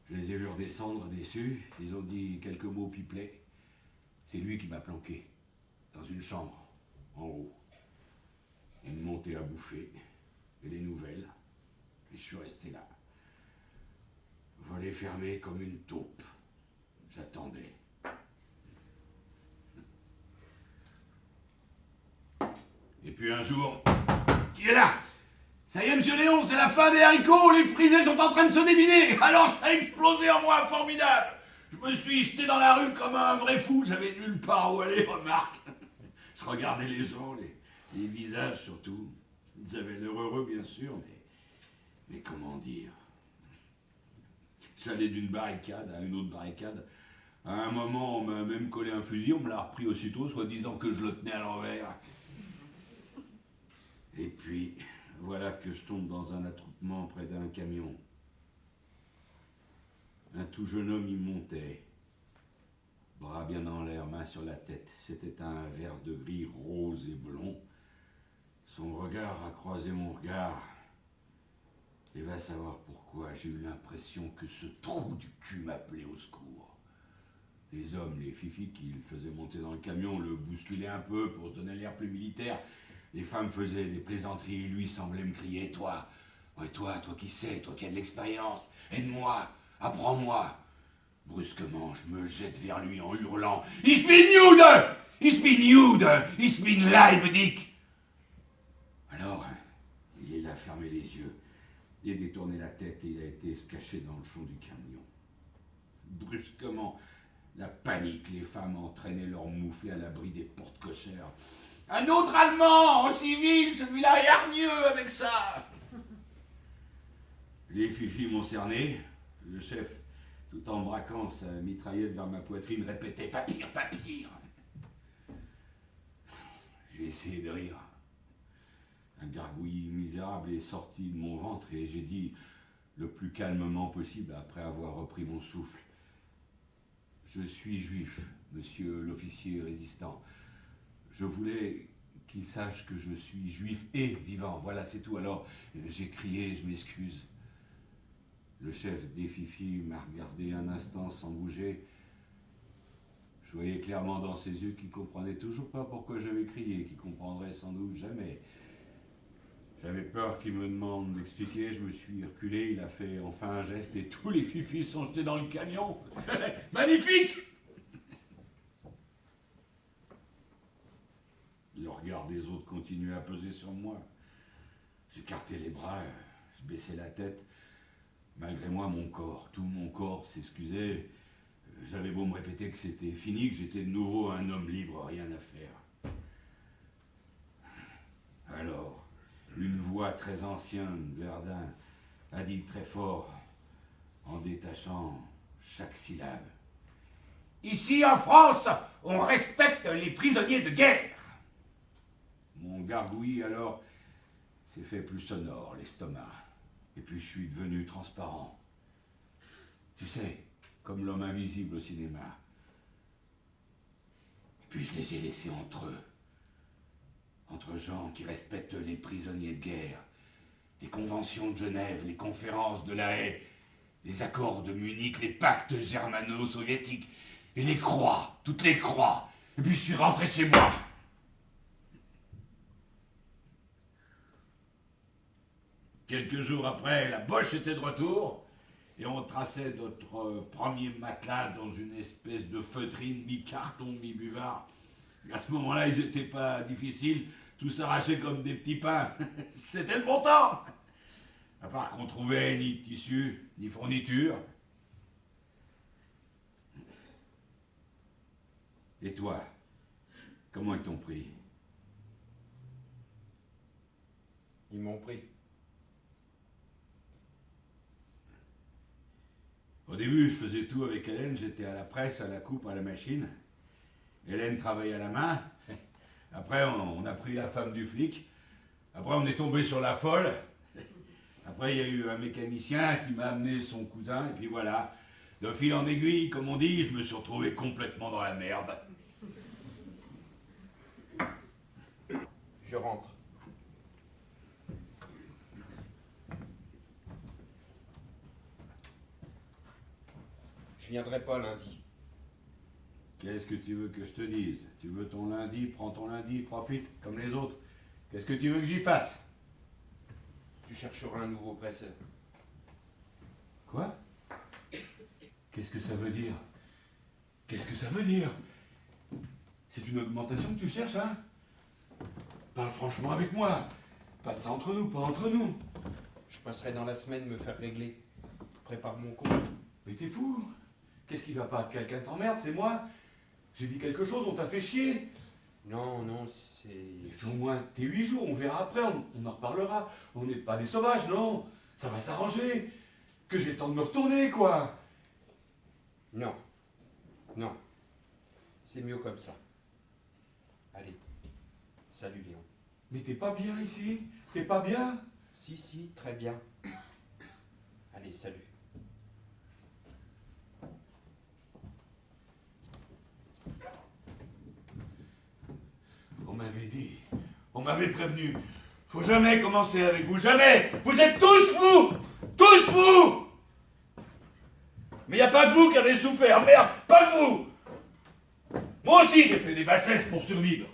Je les ai vus redescendre, déçus. Ils ont dit quelques mots pipelets. C'est lui qui m'a planqué, dans une chambre, en haut. Une montée à bouffer, et les nouvelles. Et je suis resté là. Volet fermé comme une taupe. J'attendais. Et puis un jour, qui est là? Ça y est, monsieur Léon, c'est la fin des haricots, les frisés sont en train de se déminer. Alors ça a explosé en moi, formidable. Je me suis jeté dans la rue comme un vrai fou, j'avais nulle part où aller, remarque. Je regardais les gens, les visages surtout. Ils avaient l'air heureux, bien sûr, mais comment dire? J'allais d'une barricade à une autre barricade. À un moment, on m'a même collé un fusil, on me l'a repris aussitôt, soi-disant que je le tenais à l'envers. Et puis, voilà que je tombe dans un attroupement près d'un camion. Un tout jeune homme y montait, bras bien en l'air, main sur la tête. C'était un vert de gris rose et blond. Son regard a croisé mon regard. Et va savoir pourquoi j'ai eu l'impression que ce trou du cul m'appelait au secours. Les hommes, les fifis qui le faisaient monter dans le camion, le bousculaient un peu pour se donner l'air plus militaire. Les femmes faisaient des plaisanteries, lui semblait me crier, toi, ouais, toi qui sais, toi qui as de l'expérience, aide-moi, apprends-moi. Brusquement, je me jette vers lui en hurlant, Ich bin Jude! Ich bin Jude! Ich bin Leibdig! Alors, il a fermé les yeux, il a détourné la tête et il a été se cacher dans le fond du camion. Brusquement, la panique, les femmes entraînaient leurs moufles à l'abri des portes cochères. Un autre Allemand, en civil, celui-là est hargneux avec ça. Les fifis m'ont cerné. Le chef, tout en braquant sa mitraillette vers ma poitrine, répétait « Papire, papire !» J'ai essayé de rire. Un gargouillis misérable est sorti de mon ventre et j'ai dit, le plus calmement possible, après avoir repris mon souffle, « Je suis juif, monsieur l'officier résistant. Je voulais qu'il sache que je suis juif et vivant. Voilà, c'est tout. Alors, j'ai crié, je m'excuse. Le chef des Fifi m'a regardé un instant sans bouger. Je voyais clairement dans ses yeux qu'il comprenait toujours pas pourquoi j'avais crié, qu'il comprendrait sans doute jamais. J'avais peur qu'il me demande d'expliquer, je me suis reculé, il a fait enfin un geste et tous les Fifis sont jetés dans le camion. Magnifique! Le regard des autres continuait à peser sur moi. J'écartais les bras, je baissais la tête. Malgré moi, mon corps, tout mon corps s'excusait. J'avais beau me répéter que c'était fini, que j'étais de nouveau un homme libre, rien à faire. Alors, une voix très ancienne, Verdun, a dit très fort, en détachant chaque syllabe. Ici en France, on respecte les prisonniers de guerre. Mon gargouillis alors s'est fait plus sonore, l'estomac. Et puis je suis devenu transparent. Tu sais, comme l'homme invisible au cinéma. Et puis je les ai laissés entre eux. Entre gens qui respectent les prisonniers de guerre, les conventions de Genève, les conférences de La Haye, les accords de Munich, les pactes germano-soviétiques, et les croix, toutes les croix. Et puis je suis rentré chez moi. Quelques jours après, la Boche était de retour et on traçait notre premier matelas dans une espèce de feutrine mi-carton, mi-buvard. À ce moment-là, ils n'étaient pas difficiles, tout s'arrachait comme des petits pains. C'était le bon temps. À part qu'on trouvait ni tissu, ni fourniture. Et toi, comment ils t'ont pris? Ils m'ont pris. Au début, je faisais tout avec Hélène, j'étais à la presse, à la coupe, à la machine. Hélène travaillait à la main. Après, on a pris la femme du flic. Après, on est tombé sur la folle. Après, il y a eu un mécanicien qui m'a amené son cousin, et puis voilà. De fil en aiguille, comme on dit, je me suis retrouvé complètement dans la merde. Je rentre. Je viendrai pas lundi. Qu'est-ce que tu veux que je te dise? Tu veux ton lundi, prends ton lundi, profite, comme les autres. Qu'est-ce que tu veux que j'y fasse? Tu chercheras un nouveau presseur. Quoi? Qu'est-ce que ça veut dire? Qu'est-ce que ça veut dire? C'est une augmentation que tu cherches, hein? Parle franchement avec moi. Pas de ça entre nous, pas entre nous. Je passerai dans la semaine me faire régler. Prépare mon compte. Mais t'es fou? Qu'est-ce qui va pas? Quelqu'un t'emmerde, c'est moi? J'ai dit quelque chose, on t'a fait chier? Non, non, c'est... Mais fais au moins tes 8 jours, on verra après, on en reparlera. On n'est pas des sauvages, non? Ça va s'arranger. Que j'ai le temps de me retourner, quoi. Non. Non. C'est mieux comme ça. Allez. Salut, Léon. Mais t'es pas bien ici? T'es pas bien? Si, si, très bien. Allez, salut. On m'avait dit, on m'avait prévenu. Faut jamais commencer avec vous, jamais. Vous êtes tous fous, tous fous. Mais y a pas que vous qui avez souffert, merde, pas que vous. Moi aussi j'ai fait des bassesses pour survivre.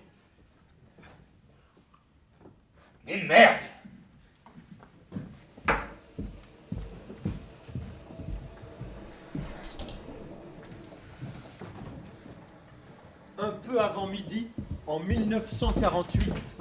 Mais merde. Un peu avant midi, en 1948.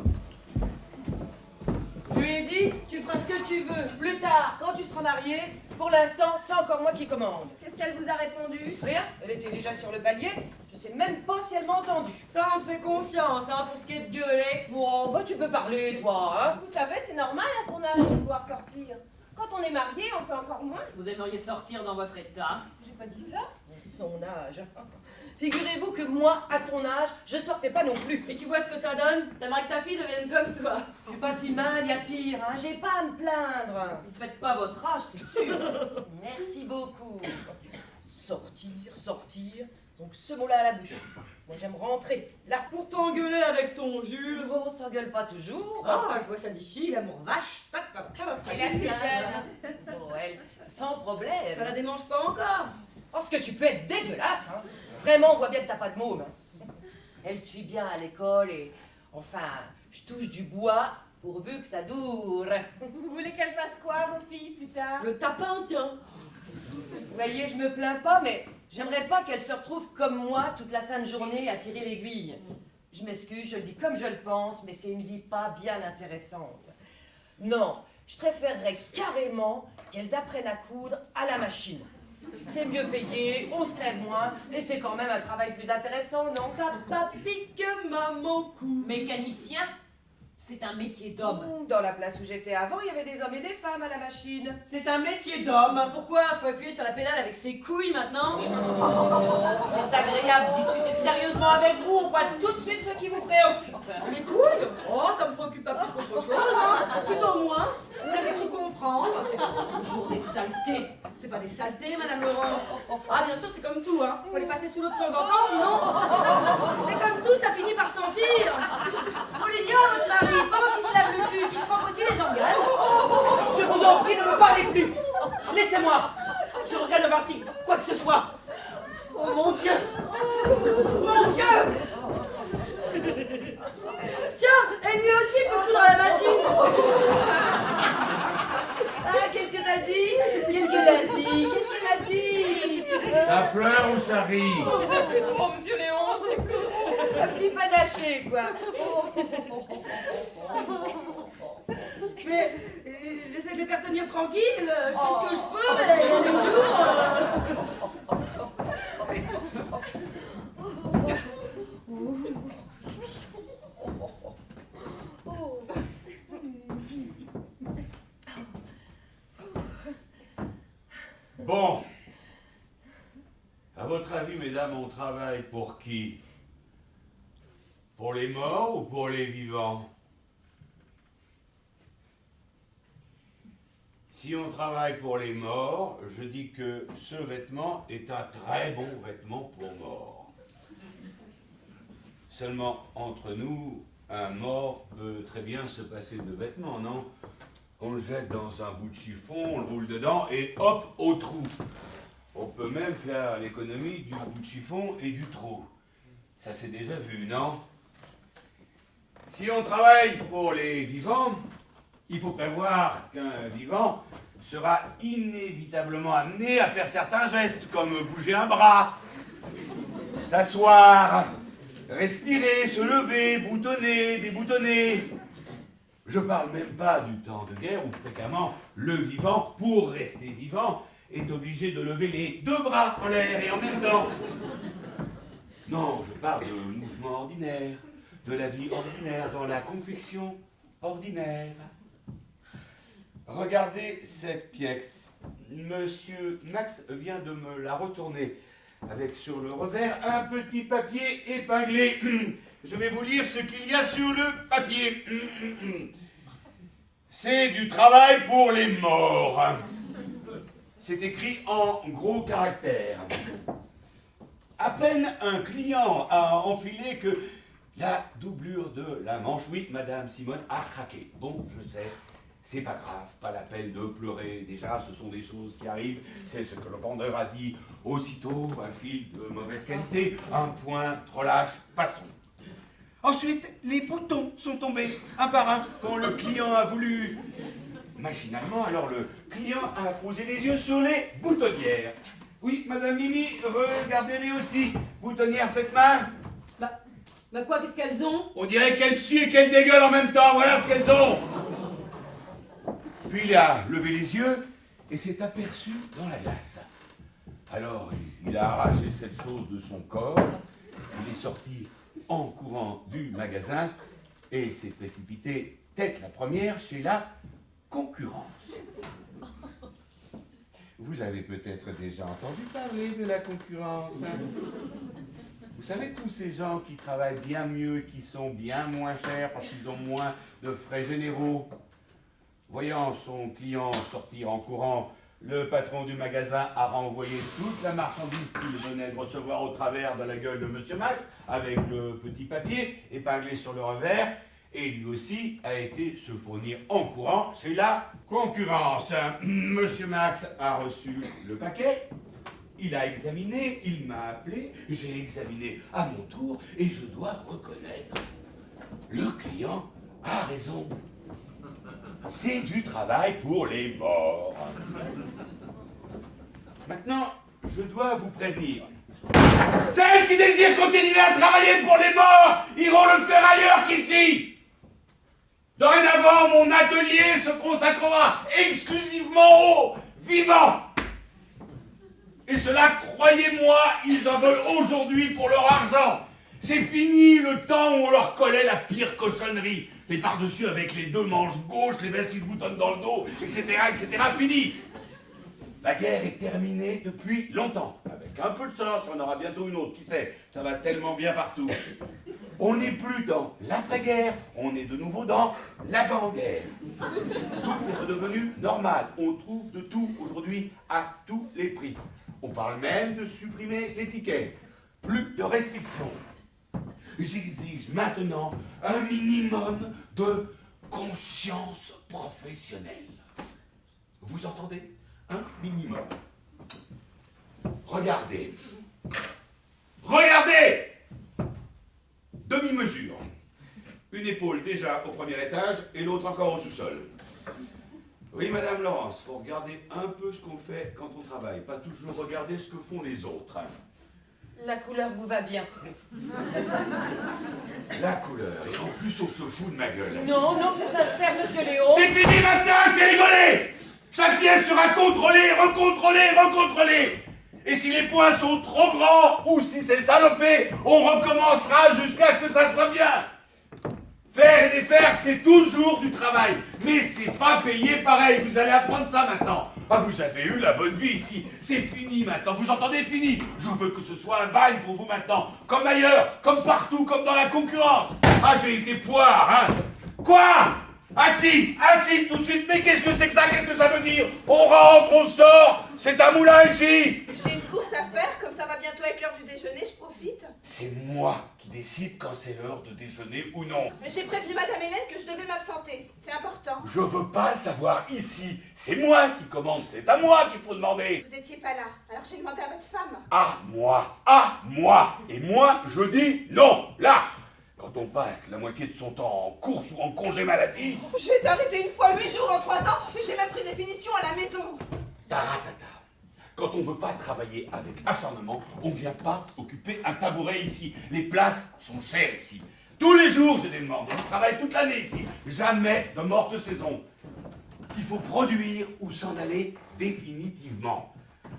Je lui ai dit, tu feras ce que tu veux. Plus tard, quand tu seras marié, pour l'instant, c'est encore moi qui commande. Qu'est-ce qu'elle vous a répondu? Rien, elle était déjà sur le palier. Je sais même pas si elle m'a entendu. Ça, on te fait confiance, hein, pour ce qui est de gueuler. Bon, bah tu peux parler, toi, hein. Vous savez, c'est normal à son âge de vouloir sortir. Quand on est marié, on peut encore moins. Vous aimeriez sortir dans votre état? J'ai pas dit ça. Son âge. Figurez-vous que moi, à son âge, je sortais pas non plus. Et tu vois ce que ça donne? T'aimerais que ta fille devienne comme toi. Je suis pas si mal, y a pire, hein. J'ai pas à me plaindre. Vous faites pas votre âge, c'est sûr. Merci beaucoup. Sortir, sortir. Donc ce mot-là à la bouche. Moi j'aime rentrer, là. Pour t'engueuler avec ton Jules. Bon, on s'engueule pas toujours. Ah. Je vois ça d'ici, l'amour vache. Tac, tac, tac, tac. Et la plus jeune. Bon, elle, sans problème. Ça la démange pas encore. Oh, ce que tu peux être dégueulasse, hein. Vraiment, on voit bien que t'as pas de môme. Hein. Elle suit bien à l'école et... Enfin, je touche du bois pourvu que ça dure. Vous voulez qu'elle fasse quoi, vos filles, plus tard? Le tapin, tiens. Vous voyez, je me plains pas, mais j'aimerais pas qu'elle se retrouve comme moi toute la sainte journée à tirer l'aiguille. Je m'excuse, je le dis comme je le pense, mais c'est une vie pas bien intéressante. Non, je préférerais carrément qu'elles apprennent à coudre à la machine. C'est mieux payé, on se crève moins, et c'est quand même un travail plus intéressant, non? Papa pique, maman coud. Mécanicien, c'est un métier d'homme. Dans la place où j'étais avant, il y avait des hommes et des femmes à la machine. C'est un métier d'homme. Pourquoi faut appuyer sur la pédale avec ses couilles maintenant? C'est agréable de discuter sérieusement avec vous. On voit tout de suite ce qui vous préoccupe. Les couilles? Oh, ça me préoccupe pas plus qu'autre chose, hein. Plutôt moins. Vous avez cru comprendre. C'est Toujours des saletés. C'est pas des saletés, Madame Laurence. Ah, bien sûr, c'est comme tout, hein. Faut les passer sous l'eau de temps en temps, sinon... C'est comme tout, ça finit par sentir. Faut lui dire à votre mari, pendant qu'il se lave le cul, qu'il se trempe aussi les organes. Je vous en prie, ne me parlez plus. Laissez-moi. Je regarde le parti. Quoi que ce soit. Oh mon Dieu. Mon Dieu. Tiens, et lui aussi peut coudre à la machine. Ah, qu'est-ce que t'as dit? Qu'est-ce qu'elle a dit? Qu'est-ce qu'elle a dit? Ça pleure ou ça rit? C'est plus trop, monsieur Léon, c'est plus trop. Un petit panaché, quoi. Mais j'essaie de le faire tenir tranquille, je fais ce que je peux, mais il y a des jours... Bon. À votre avis, mesdames, on travaille pour qui? Pour les morts ou pour les vivants? Si on travaille pour les morts, je dis que ce vêtement est un très bon vêtement pour mort. Seulement, entre nous, un mort peut très bien se passer de vêtements, non? On le jette dans un bout de chiffon, on le roule dedans et hop, au trou. On peut même faire l'économie du bout de chiffon et du trou. Ça c'est déjà vu, non? Si on travaille pour les vivants, il faut prévoir qu'un vivant sera inévitablement amené à faire certains gestes, comme bouger un bras, s'asseoir, respirer, se lever, boutonner, déboutonner. Je parle même pas du temps de guerre où fréquemment le vivant, pour rester vivant, est obligé de lever les deux bras en l'air et en même temps. Non, je parle de mouvements ordinaires, de la vie ordinaire, dans la confection ordinaire. Regardez cette pièce. Monsieur Max vient de me la retourner, avec sur le revers un petit papier épinglé. Je vais vous lire ce qu'il y a sur le papier. C'est du travail pour les morts. C'est écrit en gros caractères. À peine un client a enfilé que la doublure de la manche, oui, Madame Simone, a craqué. Bon, je sais, c'est pas grave, pas la peine de pleurer. Déjà, ce sont des choses qui arrivent. C'est ce que le vendeur a dit. Aussitôt, un fil de mauvaise qualité, un point trop lâche, passons. Ensuite, les boutons sont tombés, un par un, quand le client a voulu. Machinalement, alors le client a posé les yeux sur les boutonnières. Oui, Madame Mimi, regardez-les aussi. Boutonnières faites main. Bah quoi, qu'est-ce qu'elles ont? On dirait qu'elles suent et qu'elles dégueulent en même temps, voilà ce qu'elles ont. Puis il a levé les yeux et s'est aperçu dans la glace. Alors, il a arraché cette chose de son corps, il est sorti en courant du magasin et s'est précipité tête la première chez la concurrence. Vous avez peut-être déjà entendu parler de la concurrence. Vous savez, tous ces gens qui travaillent bien mieux, qui sont bien moins chers parce qu'ils ont moins de frais généraux. Voyant son client sortir en courant, Le patron du magasin a renvoyé toute la marchandise qu'il venait de recevoir au travers de la gueule de Monsieur Max, avec le petit papier épinglé sur le revers, et lui aussi a été se fournir en courant chez la concurrence. Monsieur Max a reçu le paquet, il a examiné, il m'a appelé, j'ai examiné à mon tour, et je dois reconnaître, le client a raison. C'est du travail pour les morts. Maintenant, je dois vous prévenir. Celles qui désirent continuer à travailler pour les morts iront le faire ailleurs qu'ici. Dorénavant, mon atelier se consacrera exclusivement aux vivants. Et cela, croyez-moi, ils en veulent aujourd'hui pour leur argent. C'est fini le temps où on leur collait la pire cochonnerie. Les par-dessus avec les 2 manches gauches, les vestes qui se boutonnent dans le dos, etc., etc., fini. La guerre est terminée depuis longtemps. Avec un peu de chance, on aura bientôt une autre, qui sait, ça va tellement bien partout. On n'est plus dans l'après-guerre, on est de nouveau dans l'avant-guerre. Tout est redevenu normal. On trouve de tout aujourd'hui à tous les prix. On parle même de supprimer les tickets. Plus de restrictions. J'exige maintenant un minimum de conscience professionnelle. Vous entendez? Un minimum. Regardez. Regardez! Demi-mesure. Une épaule déjà au premier étage et l'autre encore au sous-sol. Oui, Madame Laurence, faut regarder un peu ce qu'on fait quand on travaille, pas toujours regarder ce que font les autres. La couleur vous va bien. La couleur, et en plus on se fout de ma gueule. Non, non, c'est sincère, monsieur Léo. C'est fini maintenant, c'est rigolé! Chaque pièce sera contrôlée, recontrôlée, recontrôlée. Et si les points sont trop grands, ou si c'est salopé, on recommencera jusqu'à ce que ça soit bien. Faire et défaire, c'est toujours du travail. Mais c'est pas payé pareil, vous allez apprendre ça maintenant. Ah, vous avez eu la bonne vie ici. C'est fini maintenant, vous entendez, fini. Je veux que ce soit un bagne pour vous maintenant. Comme ailleurs, comme partout, comme dans la concurrence. Ah, j'ai été poire, hein. Quoi? Assis, assis tout de suite. Mais qu'est-ce que c'est que ça? Qu'est-ce que ça veut dire? On rentre, on sort. C'est un moulin ici. J'ai une course à faire, comme ça va bientôt être l'heure du déjeuner, je profite. C'est moi qui décide quand c'est l'heure de déjeuner ou non. J'ai prévenu Madame Hélène que je devais m'absenter, c'est important. Je veux pas le savoir ici. C'est moi qui commande, c'est à moi qu'il faut demander. Vous étiez pas là, alors j'ai demandé à votre femme. À moi, à moi. Et moi, je dis non, là. Quand on passe la moitié de son temps en course ou en congé maladie... J'ai été arrêtée une fois 8 jours en 3 ans, et j'ai même pris des finitions à la maison. Taratata. Quand on veut pas travailler avec acharnement, on vient pas occuper un tabouret ici. Les places sont chères ici. Tous les jours, j'ai des demandes. On travaille toute l'année ici. Jamais de morte saison. Il faut produire ou s'en aller définitivement.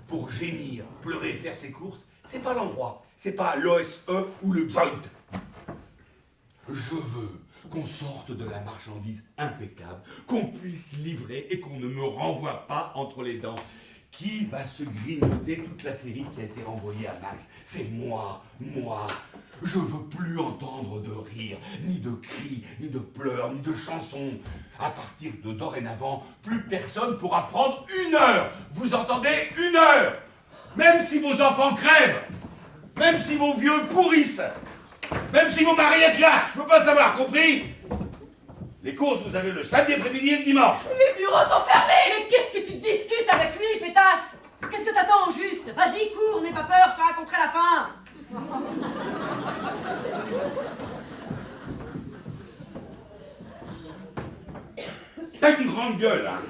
Pour gémir, pleurer, faire ses courses, c'est pas l'endroit. C'est pas l'OSE ou le joint. Je veux qu'on sorte de la marchandise impeccable, qu'on puisse livrer et qu'on ne me renvoie pas entre les dents. Qui va se grignoter toute la série qui a été renvoyée à Max? C'est moi, moi. Je veux plus entendre de rire, ni de cris, ni de pleurs, ni de chansons. À partir de dorénavant, plus personne pourra prendre 1 heure. Vous entendez? 1 heure. Même si vos enfants crèvent, même si vos vieux pourrissent, même si vos maris éclatent, je veux pas savoir, compris? Les courses, vous avez le samedi après-midi et le dimanche. Les bureaux sont fermés! Mais qu'est-ce que tu discutes avec lui, pétasse? Qu'est-ce que t'attends au juste? Vas-y, cours, n'aie pas peur, je te raconterai la fin! T'as une grande gueule, hein.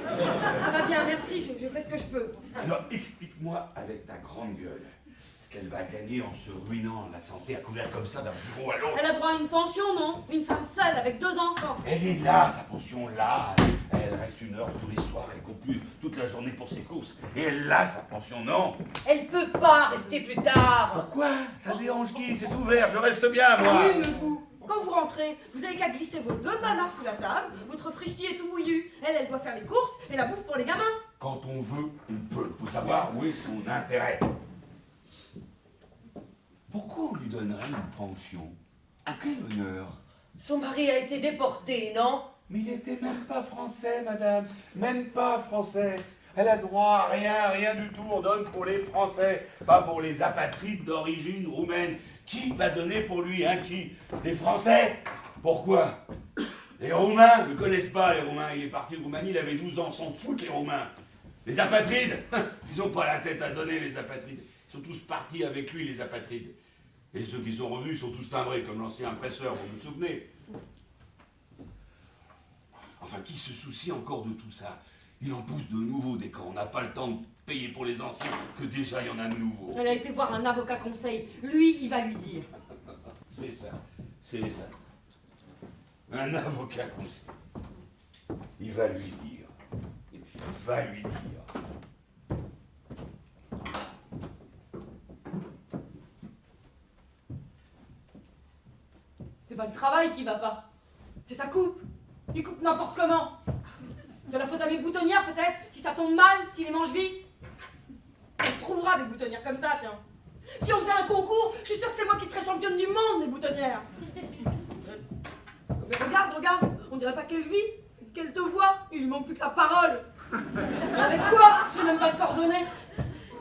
Ça va bien, merci, je fais ce que je peux. Alors explique-moi avec ta grande gueule ce qu'elle va gagner en se ruinant la santé à courir comme ça d'un bureau à l'autre. Elle a droit à une pension, non? Une femme seule avec 2 enfants. Elle est là, sa pension là. Elle reste 1 heure tous les soirs, elle compute toute la journée pour ses courses. Et elle a sa pension, non? Elle peut pas rester plus tard. Pourquoi? Ça dérange qui? C'est ouvert, je reste bien, moi. Oui, mais vous, quand vous rentrez, vous avez qu'à glisser vos 2 panards sous la table, votre frichti est tout bouillu. Elle doit faire les courses et la bouffe pour les gamins. Quand on veut, on peut. Faut savoir où est son intérêt. Pourquoi on lui donnerait une pension? En quel honneur? Son mari a été déporté, non? Mais il était même pas français, madame. Même pas français. Elle a droit à rien, rien du tout. On donne pour les Français, pas pour les apatrides d'origine roumaine. Qui va donner pour lui, hein, qui? Les Français? Pourquoi? Les Roumains ne connaissent pas les Roumains. Il est parti de Roumanie, il avait 12 ans, s'en foutent les Roumains. Les apatrides, ils n'ont pas la tête à donner, les apatrides. Ils sont tous partis avec lui, les apatrides. Et ceux qui sont revenus sont tous timbrés, comme l'ancien impresseur, vous vous souvenez? Enfin, qui se soucie encore de tout ça? Il en pousse de nouveaux dès qu'on n'a pas le temps de payer pour les anciens, que déjà il y en a de nouveaux. Elle a été voir un avocat conseil. Lui, il va lui dire. C'est ça, c'est ça. Un avocat conseil. Il va lui dire. Il va lui dire. C'est pas le travail qui va pas. C'est sa coupe. Il coupe n'importe comment. C'est la faute à mes boutonnières peut-être, si ça tombe mal, si les manches vissent. On trouvera des boutonnières comme ça, tiens. Si on faisait un concours, je suis sûre que c'est moi qui serais championne du monde des boutonnières. Mais regarde, regarde, on dirait pas qu'elle vit, qu'elle te voit, il lui manque plus que la parole. Mais avec quoi? J'ai même pas de coordonnées.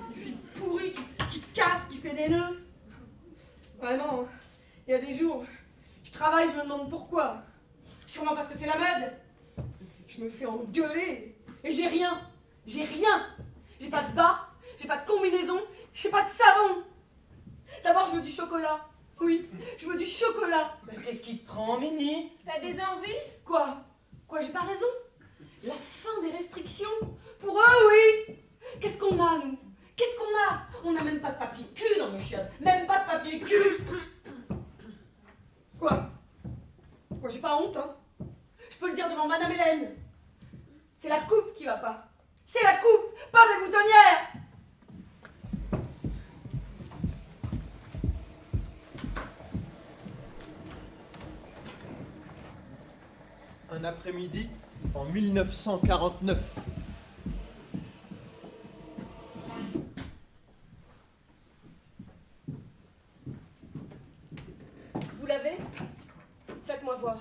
Une fille pourrie qui casse, qui fait des nœuds. Vraiment, il y a des jours, je travaille, je me demande pourquoi. Sûrement parce que c'est la mode. Je me fais engueuler et j'ai rien. J'ai rien. J'ai pas de bas, j'ai pas de combinaison, j'ai pas de savon. D'abord, je veux du chocolat. Oui, je veux du chocolat. Mais qu'est-ce qui te prend, Mimi? T'as des envies? Quoi? Quoi, j'ai pas raison? La fin des restrictions? Pour eux, oui. Qu'est-ce qu'on a, nous? Qu'est-ce qu'on a? On n'a même pas de papier cul dans nos chiottes. Même pas de papier cul. Quoi? Quoi, j'ai pas honte, hein? Je peux le dire devant Madame Hélène. C'est la coupe qui va pas. C'est la coupe, pas mes boutonnières. Un après-midi en 1949. Vous l'avez? Faites-moi voir.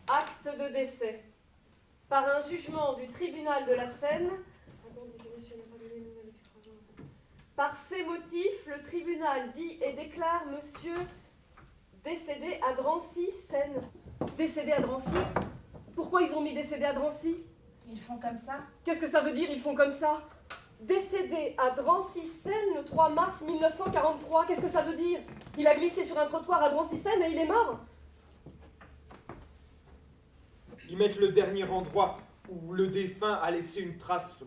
Acte de décès. Par un jugement du tribunal de la Seine. Attendez que monsieur n'a pas donné de nouvelles depuis 3 jours. Par ces motifs, le tribunal dit et déclare monsieur décédé à Drancy, Seine. Décédé à Drancy? Pourquoi ils ont mis décédé à Drancy? Ils font comme ça? Qu'est-ce que ça veut dire, ils font comme ça? Décédé à Drancy-Seine le 3 mars 1943, qu'est-ce que ça veut dire? Il a glissé sur un trottoir à Drancy-Seine et il est mort? Ils mettent le dernier endroit où le défunt a laissé une trace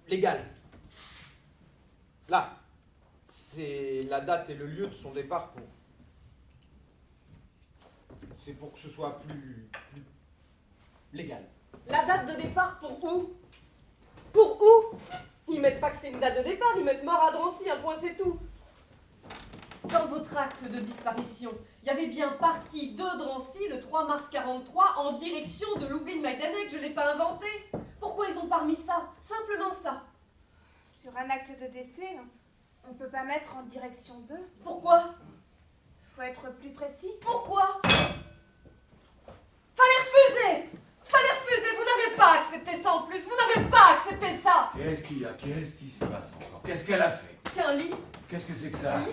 légale. Là, c'est la date et le lieu de son départ pour... C'est pour que ce soit plus légal. La date de départ pour où? Pour où? Ils mettent pas que c'est une date de départ, ils mettent mort à Drancy, un point c'est tout. Dans votre acte de disparition, il y avait bien parti de Drancy le 3 mars 43 en direction de Lublin-Majdanek, je l'ai pas inventé. Pourquoi ils ont pas mis ça? Simplement ça. Sur un acte de décès, on peut pas mettre en direction d'eux. Pourquoi? Faut être plus précis. Pourquoi? Fallait refuser! Fallait refuser! Vous n'avez pas accepté ça en plus! Vous n'avez pas accepté ça! Qu'est-ce qu'il y a? Qu'est-ce qui se passe encore? Qu'est-ce qu'elle a fait? C'est un lit! Qu'est-ce que c'est que ça? Un lit!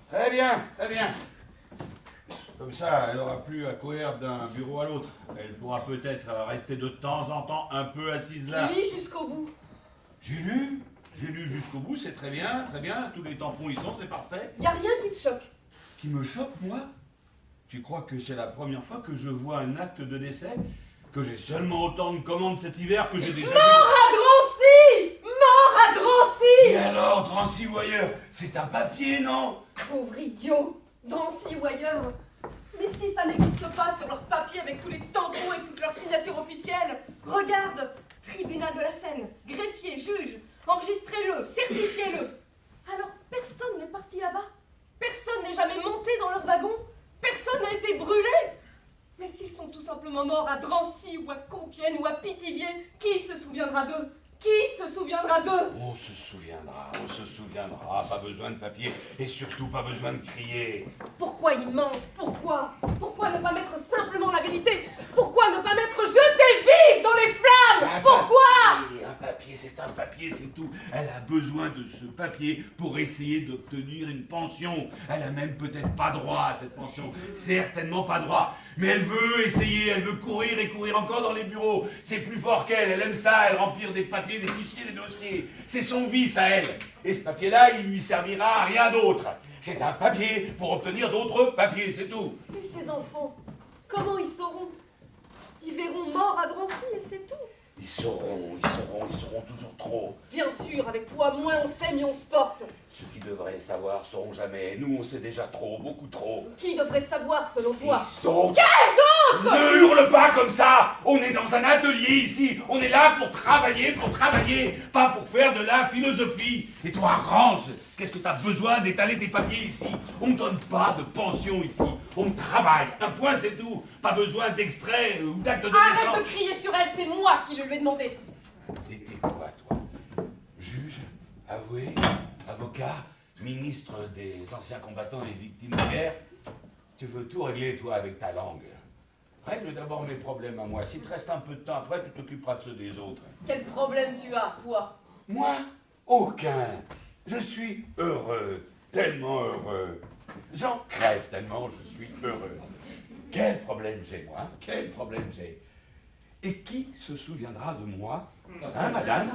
Très bien, très bien. Comme ça, elle n'aura plus à courir d'un bureau à l'autre. Elle pourra peut-être rester de temps en temps un peu assise là. Lit jusqu'au bout. J'ai lu jusqu'au bout, c'est très bien, tous les tampons y sont, c'est parfait. Y a rien qui te choque. Qui me choque, moi? Tu crois que c'est la première fois que je vois un acte de décès? Que j'ai seulement autant de commandes cet hiver que j'ai déjà vu? Mort à Drancy! Mort à Drancy! Et alors, Drancy ou ailleurs, c'est un papier, non? Pauvre idiot! Drancy ou ailleurs! Mais si ça n'existe pas sur leur papier avec tous les tampons et toutes leurs signatures officielles, regarde! Tribunal de la Seine, greffier, juge, enregistrez-le, certifiez-le! Alors personne n'est parti là-bas? Personne n'est jamais monté dans leur wagon? Personne n'a été brûlé? Mais s'ils sont tout simplement morts Compiègne ou à Pithiviers, qui se souviendra d'eux? Qui se souviendra d'eux? On se souviendra, on se souviendra. Pas besoin de papier et surtout pas besoin de crier. Pourquoi ils mentent? Pourquoi? Pourquoi ne pas mettre simplement la vérité? Pourquoi ne pas mettre jeter vive dans les flammes? Pourquoi? Un papier, c'est un papier, c'est tout. Elle a besoin de ce papier pour essayer d'obtenir une pension. Elle a même peut-être pas droit à cette pension. Certainement pas droit. Mais elle veut essayer, elle veut courir et courir encore dans les bureaux. C'est plus fort qu'elle, elle aime ça, elle remplir des papiers, des fichiers, des dossiers. C'est son vice à elle. Et ce papier-là, il lui servira à rien d'autre. C'est un papier pour obtenir d'autres papiers, c'est tout. Et ces enfants, comment ils sauront? Ils verront mort à Drancy et c'est tout. Ils sauront toujours trop. Bien sûr, avec toi, moins on sait, mieux on se porte. Ceux qui devraient savoir sauront jamais. Nous, on sait déjà trop, beaucoup trop. Qui devrait savoir selon toi? Ils sont... Quels autres? Ne hurle pas comme ça. On est dans un atelier ici. On est là pour travailler, pas pour faire de la philosophie. Et toi, range. Qu'est-ce que t'as besoin d'étaler tes papiers ici? On ne donne pas de pension ici. On travaille. Un point, c'est tout. Pas besoin d'extrait ou d'acte de naissance. Arrête de crier sur elle, c'est moi qui le lui ai demandé. T'étais quoi, toi? Juge? Avoué? Avocat? Ministre des anciens combattants et victimes de guerre? Tu veux tout régler, toi, avec ta langue. Règle d'abord mes problèmes à moi. S'il te reste un peu de temps après, tu t'occuperas de ceux des autres. Quel problème tu as, toi? Moi? Aucun. Je suis heureux. Tellement heureux. J'en crève tellement je suis heureux. Quel problème j'ai, moi? Quel problème j'ai? Et qui se souviendra de moi? Hein, madame?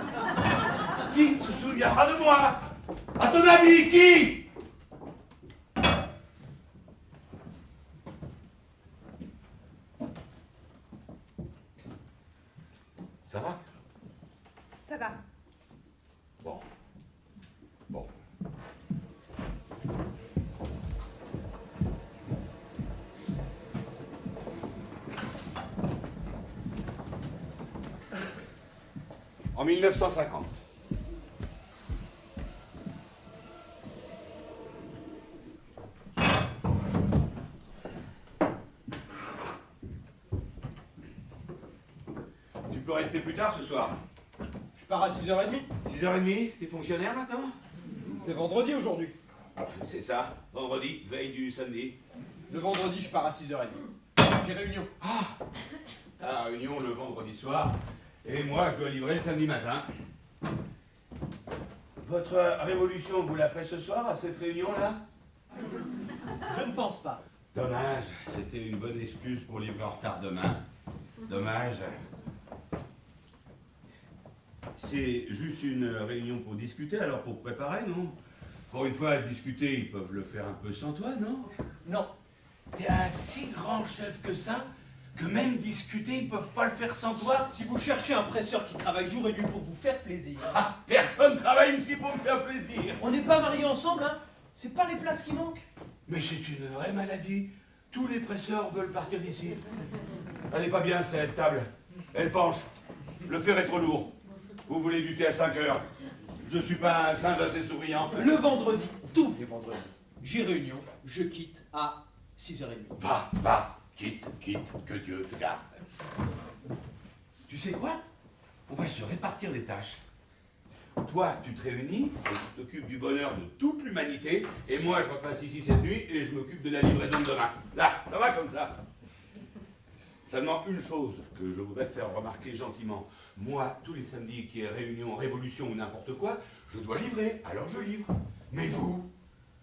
Qui se souviendra de moi? À ton avis, qui? Ça va? Ça va. Bon. Bon. En 1950. Tu peux rester plus tard ce soir. Je pars à 6h30. 6h30, t'es fonctionnaire maintenant? C'est vendredi aujourd'hui. C'est ça, vendredi, veille du samedi. Le vendredi, je pars à 6h30. J'ai réunion. Ta réunion le vendredi soir, et moi je dois livrer le samedi matin. Votre révolution, vous la ferez ce soir à cette réunion-là? Je ne pense pas. Dommage, c'était une bonne excuse pour livrer en retard demain. Dommage. C'est juste une réunion pour discuter, alors pour préparer, non? Pour une fois, discuter, ils peuvent le faire un peu sans toi, non? Non. T'es un si grand chef que ça, que même discuter, ils peuvent pas le faire sans toi? Si vous cherchez un presseur qui travaille jour et nuit pour vous faire plaisir. Ah, personne travaille ici pour me faire plaisir. On n'est pas mariés ensemble, hein? C'est pas les places qui manquent. Mais c'est une vraie maladie. Tous les presseurs veulent partir d'ici. Elle est pas bien, cette table. Elle penche. Le fer est trop lourd. Vous voulez du thé à 5 heures. Je suis pas un singe assez souriant. Le vendredi, tous les vendredis, j'ai réunion, je quitte à 6h30. Va, quitte, que Dieu te garde. Tu sais quoi? On va se répartir les tâches. Toi, tu te réunis et tu t'occupes du bonheur de toute l'humanité, et moi, je repasse ici cette nuit et je m'occupe de la livraison de demain. Là, ça va comme ça. Seulement une chose que je voudrais te faire remarquer gentiment. Moi, tous les samedis qu'il y ait réunion, révolution ou n'importe quoi, je dois livrer, alors je livre. Mais vous,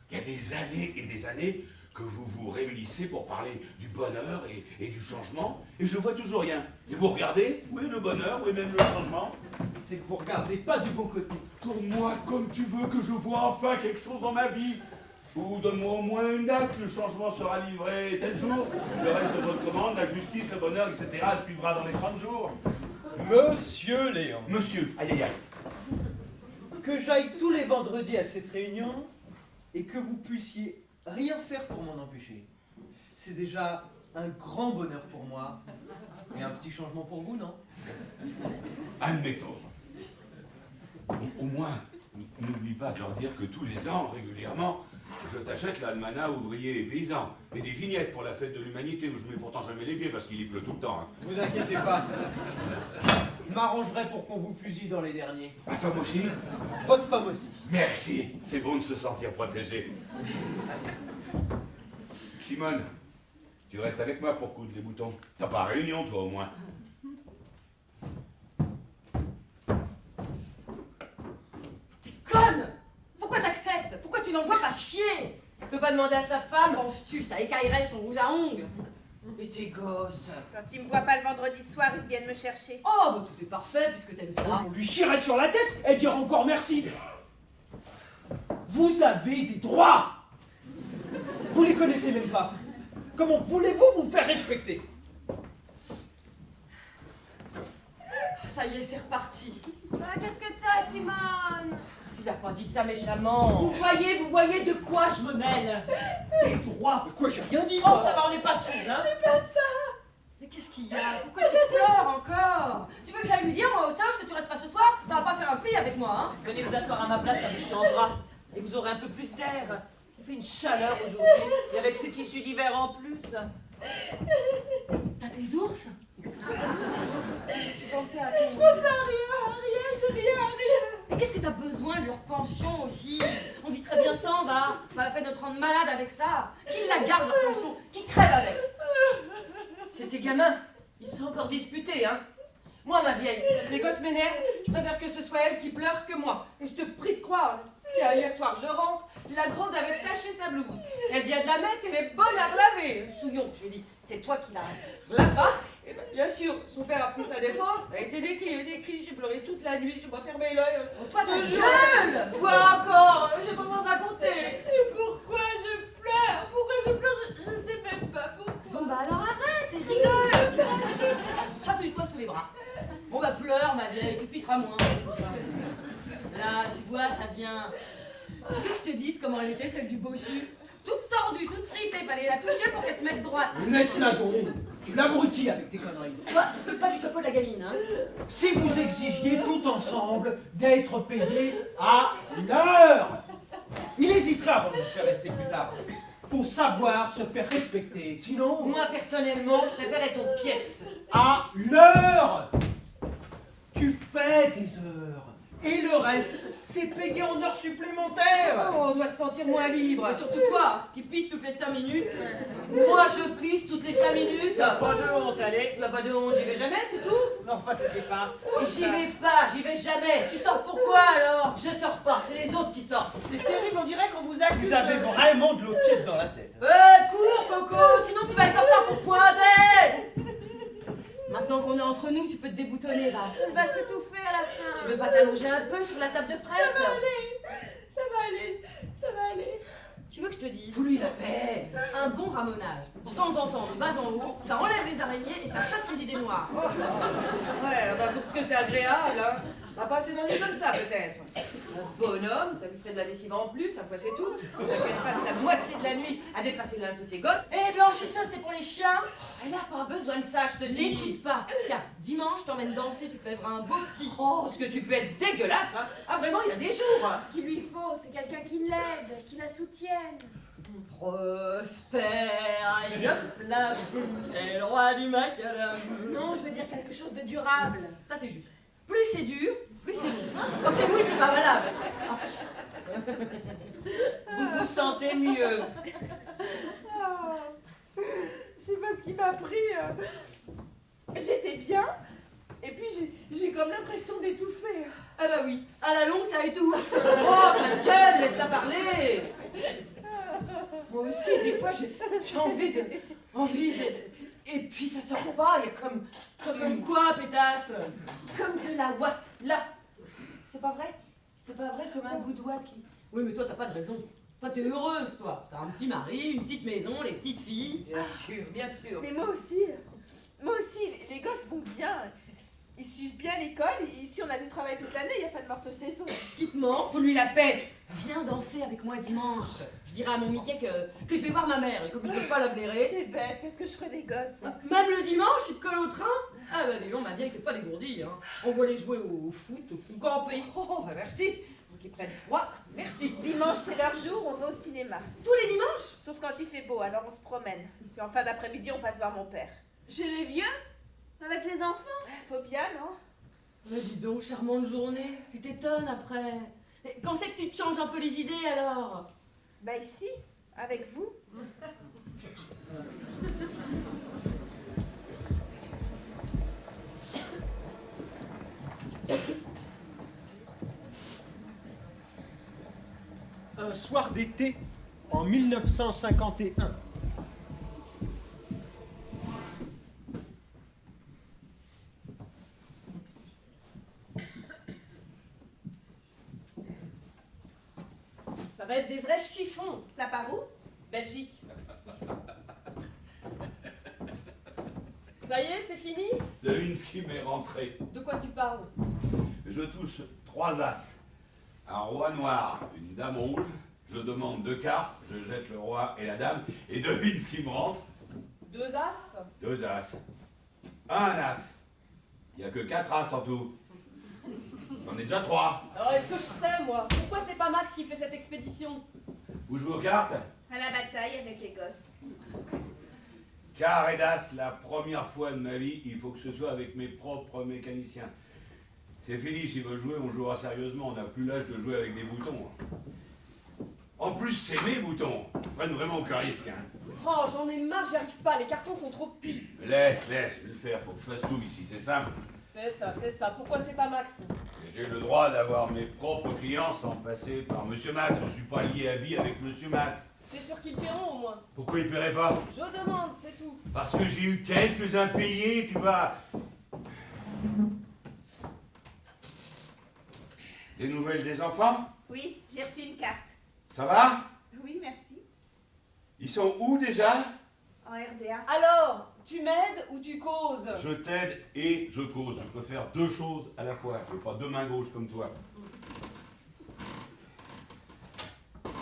il y a des années et des années que vous vous réunissez pour parler du bonheur et du changement, et je vois toujours rien. Et vous regardez, où est le bonheur, où est même le changement? C'est que vous regardez pas du bon côté. Tourne-moi comme tu veux, que je vois enfin quelque chose dans ma vie. Ou donne-moi au moins une date, le changement sera livré tel jour. Le reste de votre commande, la justice, le bonheur, etc. suivra dans les 30 jours. Monsieur Léon, Monsieur, aïe aïe aïe. que j'aille tous les vendredis à cette réunion et que vous puissiez rien faire pour m'en empêcher, c'est déjà un grand bonheur pour moi et un petit changement pour vous, non? Admettons. Au moins, n'oublie pas de leur dire que tous les ans, régulièrement, Je t'achète l'almanach ouvrier et paysan. Et des vignettes pour la fête de l'humanité où je mets pourtant jamais les pieds parce qu'il y pleut tout le temps. Hein. Vous inquiétez pas. Je m'arrangerai pour qu'on vous fusille dans les derniers. Ma femme aussi? Votre femme aussi. Merci. C'est bon de se sentir protégé. Simone, tu restes avec moi pour coudre les boutons. T'as pas réunion, toi, au moins? Conne! Pourquoi t'acceptes? Pourquoi tu n'envoies pas chier? Tu peux pas demander à sa femme, penses-tu, ça écaillerait son rouge à ongles. Et tes gosses? Quand ils me voient pas le vendredi soir, ils viennent me chercher. Oh, bah tout est parfait puisque t'aimes ça. On lui chierait sur la tête et dire encore merci. Vous avez des droits. Vous les connaissez même pas. Comment voulez-vous vous faire respecter? Ça y est, c'est reparti. Qu'est-ce que t'as, Simone? Il a pas dit ça méchamment. Vous voyez de quoi je me mêle? Des droits? Mais quoi, j'ai rien dit. Oh, ça va, on n'est pas sous, hein? Mais qu'est-ce qu'il y a? Pourquoi tu pleures encore? Tu veux que j'aille lui dire, moi, au singe, que tu restes pas ce soir? Ça va pas faire un pli avec moi, hein? Venez vous asseoir à ma place, ça vous changera. Et vous aurez un peu plus d'air. Il fait une chaleur aujourd'hui. Et avec ces tissus d'hiver en plus. T'as des ours? Tu pensais à Je pense à rien, j'ai rien. Mais qu'est-ce que t'as besoin de leur pension aussi? On vit très bien sans, va. Pas la peine de te rendre malade avec ça. Qui la garde, leur pension? Qui crève avec? C'est tes gamins. Ils sont encore disputés, hein. Moi, ma vieille, les gosses m'énervent. Je préfère que ce soit elle qui pleure que moi. Et je te prie de croire. Tiens, hier soir, je rentre. La grande avait taché sa blouse. Elle vient de la mettre, elle est bonne à relaver. Souillon, je lui ai dit, c'est toi qui la relave pas. Et ben, bien sûr, son père a pris sa défense. Ça a été des cris. J'ai pleuré toute la nuit. J'ai pas fermé l'œil. Toi, Je ta te gueule! jure. Quoi encore? J'ai pas besoin de raconter. Et pourquoi je pleure? Je sais même pas pourquoi. Bon bah alors arrête et rigole! Chatouille-toi sous les bras. Bon bah pleure ma vieille, tu pisseras moins. Là, tu vois, ça vient. Tu veux que je te dise comment elle était, celle du bossu? Toute tordue, toute fripée, fallait la toucher pour qu'elle se mette droite. Laisse-la donc. Tu l'abrutis avec tes conneries. Toi, tu t'occupes pas du chapeau de la gamine, hein? Si vous exigiez tout ensemble d'être payés à l'heure, il hésiterait avant de vous faire rester plus tard. Faut savoir se faire respecter, sinon Moi, personnellement, je préfère être aux pièces. à l'heure. Tu fais tes heures et le reste, c'est payé en heures supplémentaires. Oh, on doit se sentir moins libre. Et surtout toi, qui pisse toutes les 5 minutes. Moi, je pisse toutes les 5 minutes. Pas de honte, allez. Il n'y a pas de honte, j'y vais jamais, c'est tout. Non, enfin, c'était pas. Et j'y vais jamais. Tu sors pourquoi alors? Je sors pas, c'est les autres qui sortent. C'est terrible, on dirait qu'on vous accuse. Vous avez vraiment de l'eau tiède dans la tête. Cours, Coco, sinon tu vas être en retard pour pointer. Maintenant qu'on est entre nous, tu peux te déboutonner là. Elle va s'étouffer à la fin. Tu veux pas t'allonger un peu sur la table de presse? Ça va aller. Tu veux que je te dise? Fous lui la paix. Un bon ramonage, de temps en temps, de bas en haut, ça enlève les araignées et ça chasse les idées noires. Oh. Ouais, bah, parce que c'est agréable, hein. On va passer dans les comme ça, peut-être. Un bonhomme, ça lui ferait de la lessive en plus, un fois c'est tout. Qu'elle passe la moitié de la nuit à déplacer l'âge de ses gosses. Eh blanchisseuse, c'est pour les chiens. Elle a pas besoin de ça, je te dis. N'écoute pas. Tiens, dimanche, je t'emmène danser, tu crèveras un beau petit. Oh, ce que tu peux être dégueulasse, hein. Ah, vraiment, il y a des jours. Ce qu'il lui faut, c'est quelqu'un qui l'aide, qui la soutienne. Prosper, aïe hop là, c'est le roi du macadam. Non, je veux dire quelque chose de durable. Ça c'est juste. Plus c'est dur, plus c'est mou. Quand c'est mou, c'est pas valable. Vous vous sentez mieux. Je sais pas ce qui m'a pris. J'étais bien, et puis j'ai comme l'impression d'étouffer. Ah bah oui, à la longue ça étouffe. Oh, ta gueule, laisse-la parler. Moi aussi, des fois, j'ai envie de... Et puis ça sort pas, il y a Comme quoi, pétasse? comme de la ouate, là. C'est pas vrai? C'est pas vrai comme un bout de ouate qui... Oui, mais toi t'as pas de raison. Toi t'es heureuse, toi. T'as un petit mari, une petite maison, les petites filles. Bien sûr, bien sûr. Mais moi aussi, les gosses vont bien. Ils suivent bien l'école. Ici, on a du travail toute l'année, il n'y a pas de morte saison. Ce qui te manque, Faut lui la paix. viens danser avec moi dimanche. Je dirai à mon Mickey que je vais voir ma mère et comme il ne peut pas la blairer. C'est bête, qu'est-ce que je ferais des gosses? Même le dimanche, il te colle au train. Ah bah dis donc, ma vieille, t'es pas dégourdie, hein. On voit les jouer au foot, au camper. Oh, bah merci. qui prennent froid, merci. Dimanche, c'est leur jour, on va au cinéma. Tous les dimanches? Sauf quand il fait beau, alors on se promène. Puis en fin d'après-midi, on passe voir mon père. Chez les vieux? Avec les enfants? Faut bien, non? Mais dis donc, charmante journée. Tu t'étonnes après. Mais quand c'est que tu te changes un peu les idées alors? Bah ici, avec vous. Un soir d'été en 1951. Ça va être des vrais chiffons. Ça part où? Belgique. Ça y est, c'est fini? Lewinsky m'est rentré. De quoi tu parles? Je touche 3 as. Un roi noir, une dame rouge. Je demande 2 cartes, je jette le roi et la dame, et Lewinsky me rentre. 2 as? 2 as. Un as. Il n'y a que 4 as en tout. J'en ai déjà 3. Alors est-ce que je sais, moi? Pourquoi c'est pas Max qui fait cette expédition? Vous jouez aux cartes? À la bataille avec les gosses. Quart et d'as, la première fois de ma vie, il faut que ce soit avec mes propres mécaniciens. C'est fini, s'ils veulent jouer, on jouera sérieusement. On n'a plus l'âge de jouer avec des boutons. En plus, c'est mes boutons. Ils prennent vraiment aucun risque. Hein. Oh, j'en ai marre, j'y arrive pas, les cartons sont trop petits. Laisse, je vais le faire. Faut que je fasse tout ici, c'est simple. C'est ça. Pourquoi c'est pas Max? J'ai le droit d'avoir mes propres clients sans passer par Monsieur Max. Je ne suis pas lié à vie avec Monsieur Max. T'es sûr qu'ils paieront au moins? Pourquoi ils paieraient pas? Je demande, c'est tout. Parce que j'ai eu quelques impayés, tu vas... Des nouvelles des enfants? Oui, j'ai reçu une carte. Ça va? Oui, merci. Ils sont où déjà? En RDA. Alors, tu m'aides ou tu causes? Je t'aide et je cause. Je peux faire 2 choses à la fois. Je n'ai pas 2 mains gauches comme toi.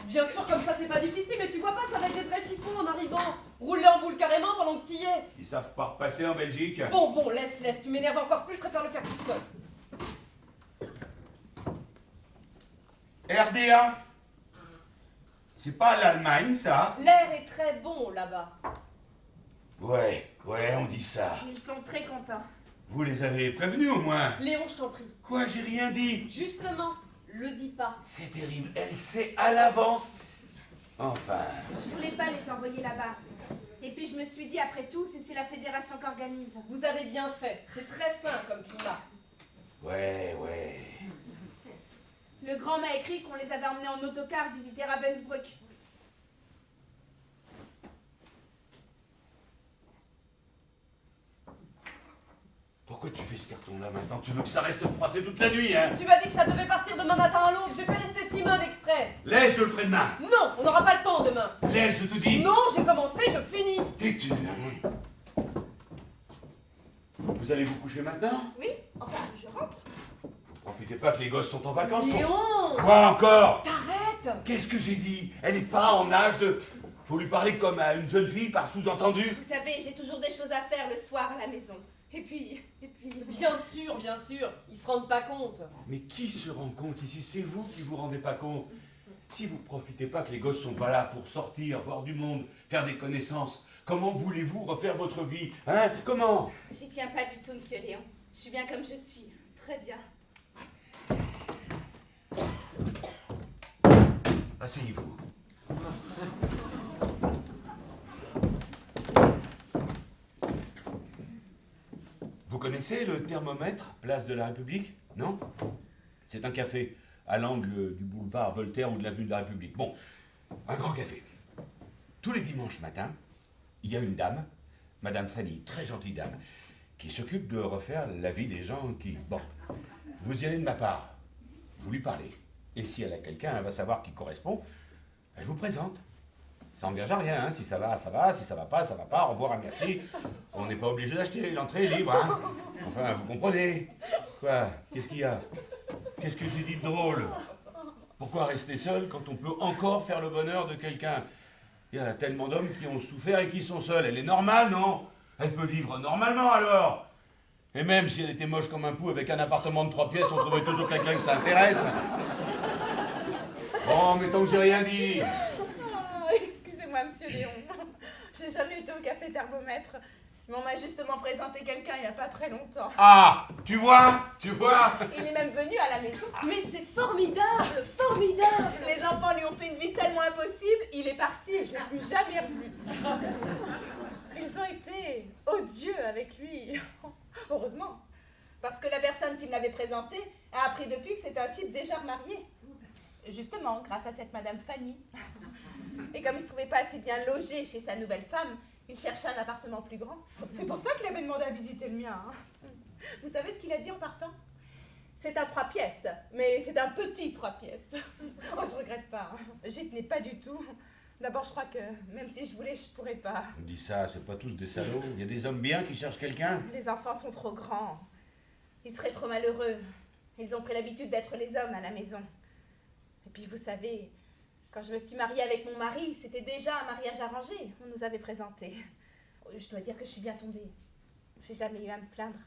Bien sûr, comme ça c'est pas difficile, mais tu vois pas, ça va être des vrais chiffons en arrivant. Roule-les en boule carrément pendant que t'y es. Ils savent pas repasser en Belgique. Bon, laisse, tu m'énerves encore plus, je préfère le faire toute seule. RDA? C'est pas l'Allemagne, ça? L'air est très bon là-bas. Ouais, on dit ça. Ils sont très contents. Vous les avez prévenus au moins? Léon, je t'en prie. Quoi, j'ai rien dit? Justement, le dis pas. C'est terrible, elle sait à l'avance. Enfin... Je voulais pas les envoyer là-bas. Et puis je me suis dit, après tout, c'est la fédération qui organise. Vous avez bien fait, c'est très sain comme climat. Ouais. Le grand m'a écrit qu'on les avait emmenés en autocar visiter Ravensbrück. Pourquoi tu fais ce carton-là maintenant? Tu veux que ça reste froissé toute la nuit, hein? Tu m'as dit que ça devait partir demain matin à l'aube, j'ai fait rester Simone exprès. Laisse, je le ferai demain. Non, on n'aura pas le temps demain. Laisse, je te dis. Non, j'ai commencé, je finis. Tais-tu. Vous allez vous coucher maintenant? Oui, enfin, je rentre. Vous profitez pas que les gosses sont en vacances pour... Léon! Quoi encore? T'arrêtes! Qu'est-ce que j'ai dit? Elle n'est pas en âge de... Faut lui parler comme à une jeune fille par sous-entendu. Vous savez, j'ai toujours des choses à faire le soir à la maison. Et puis... Bien sûr, ils se rendent pas compte. Mais qui se rend compte ici? C'est vous qui vous rendez pas compte. Si vous profitez pas que les gosses sont pas là pour sortir, voir du monde, faire des connaissances, comment voulez-vous refaire votre vie? Hein? Comment? J'y tiens pas du tout, monsieur Léon. Je suis bien comme je suis. Très bien. Asseyez-vous. Vous connaissez le thermomètre, place de la République? Non? C'est un café à l'angle du boulevard Voltaire ou de l'avenue de la République. Bon, un grand café. Tous les dimanches matins, il y a une dame, Madame Fanny, très gentille dame, qui s'occupe de refaire la vie des gens qui... Bon, vous y allez de ma part, vous lui parlez. Et si elle a quelqu'un, elle va savoir qui correspond, elle vous présente. Ça engage à rien, hein. Si ça va, ça va, si ça va pas, au revoir et merci. On n'est pas obligé d'acheter, l'entrée est libre, hein. Enfin, vous comprenez. Quoi? Qu'est-ce qu'il y a? Qu'est-ce que j'ai dit de drôle? Pourquoi rester seul quand on peut encore faire le bonheur de quelqu'un? Il y a tellement d'hommes qui ont souffert et qui sont seuls. Elle est normale, non? Elle peut vivre normalement, alors. Et même si elle était moche comme un pou avec un appartement de 3 pièces, on trouverait toujours quelqu'un qui s'intéresse. Bon, mais tant que j'ai rien dit. Excusez-moi, monsieur Léon. J'ai jamais été au café Thermomètre. Mais on m'a justement présenté quelqu'un il n'y a pas très longtemps. Ah, tu vois. Il est même venu à la maison. Mais c'est formidable, formidable. Les enfants lui ont fait une vie tellement impossible, il est parti et je ne l'ai plus jamais revu. Ils ont été odieux avec lui. Heureusement. Parce que la personne qui me l'avait présenté a appris depuis que c'est un type déjà remarié. Justement, grâce à cette madame Fanny. Et comme il se trouvait pas assez bien logé chez sa nouvelle femme, il cherchait un appartement plus grand. C'est pour ça qu'il avait demandé à visiter le mien. Vous savez ce qu'il a dit en partant? C'est un 3 pièces, mais c'est un petit 3 pièces. Oh, je regrette pas. J'y tenais pas du tout. D'abord, je crois que même si je voulais, je pourrais pas. On dit ça, c'est pas tous des salauds. Il y a des hommes bien qui cherchent quelqu'un. Les enfants sont trop grands. Ils seraient trop malheureux. Ils ont pris l'habitude d'être les hommes à la maison. Et puis, vous savez, quand je me suis mariée avec mon mari, c'était déjà un mariage arrangé. On nous avait présenté. Je dois dire que je suis bien tombée. J'ai jamais eu à me plaindre.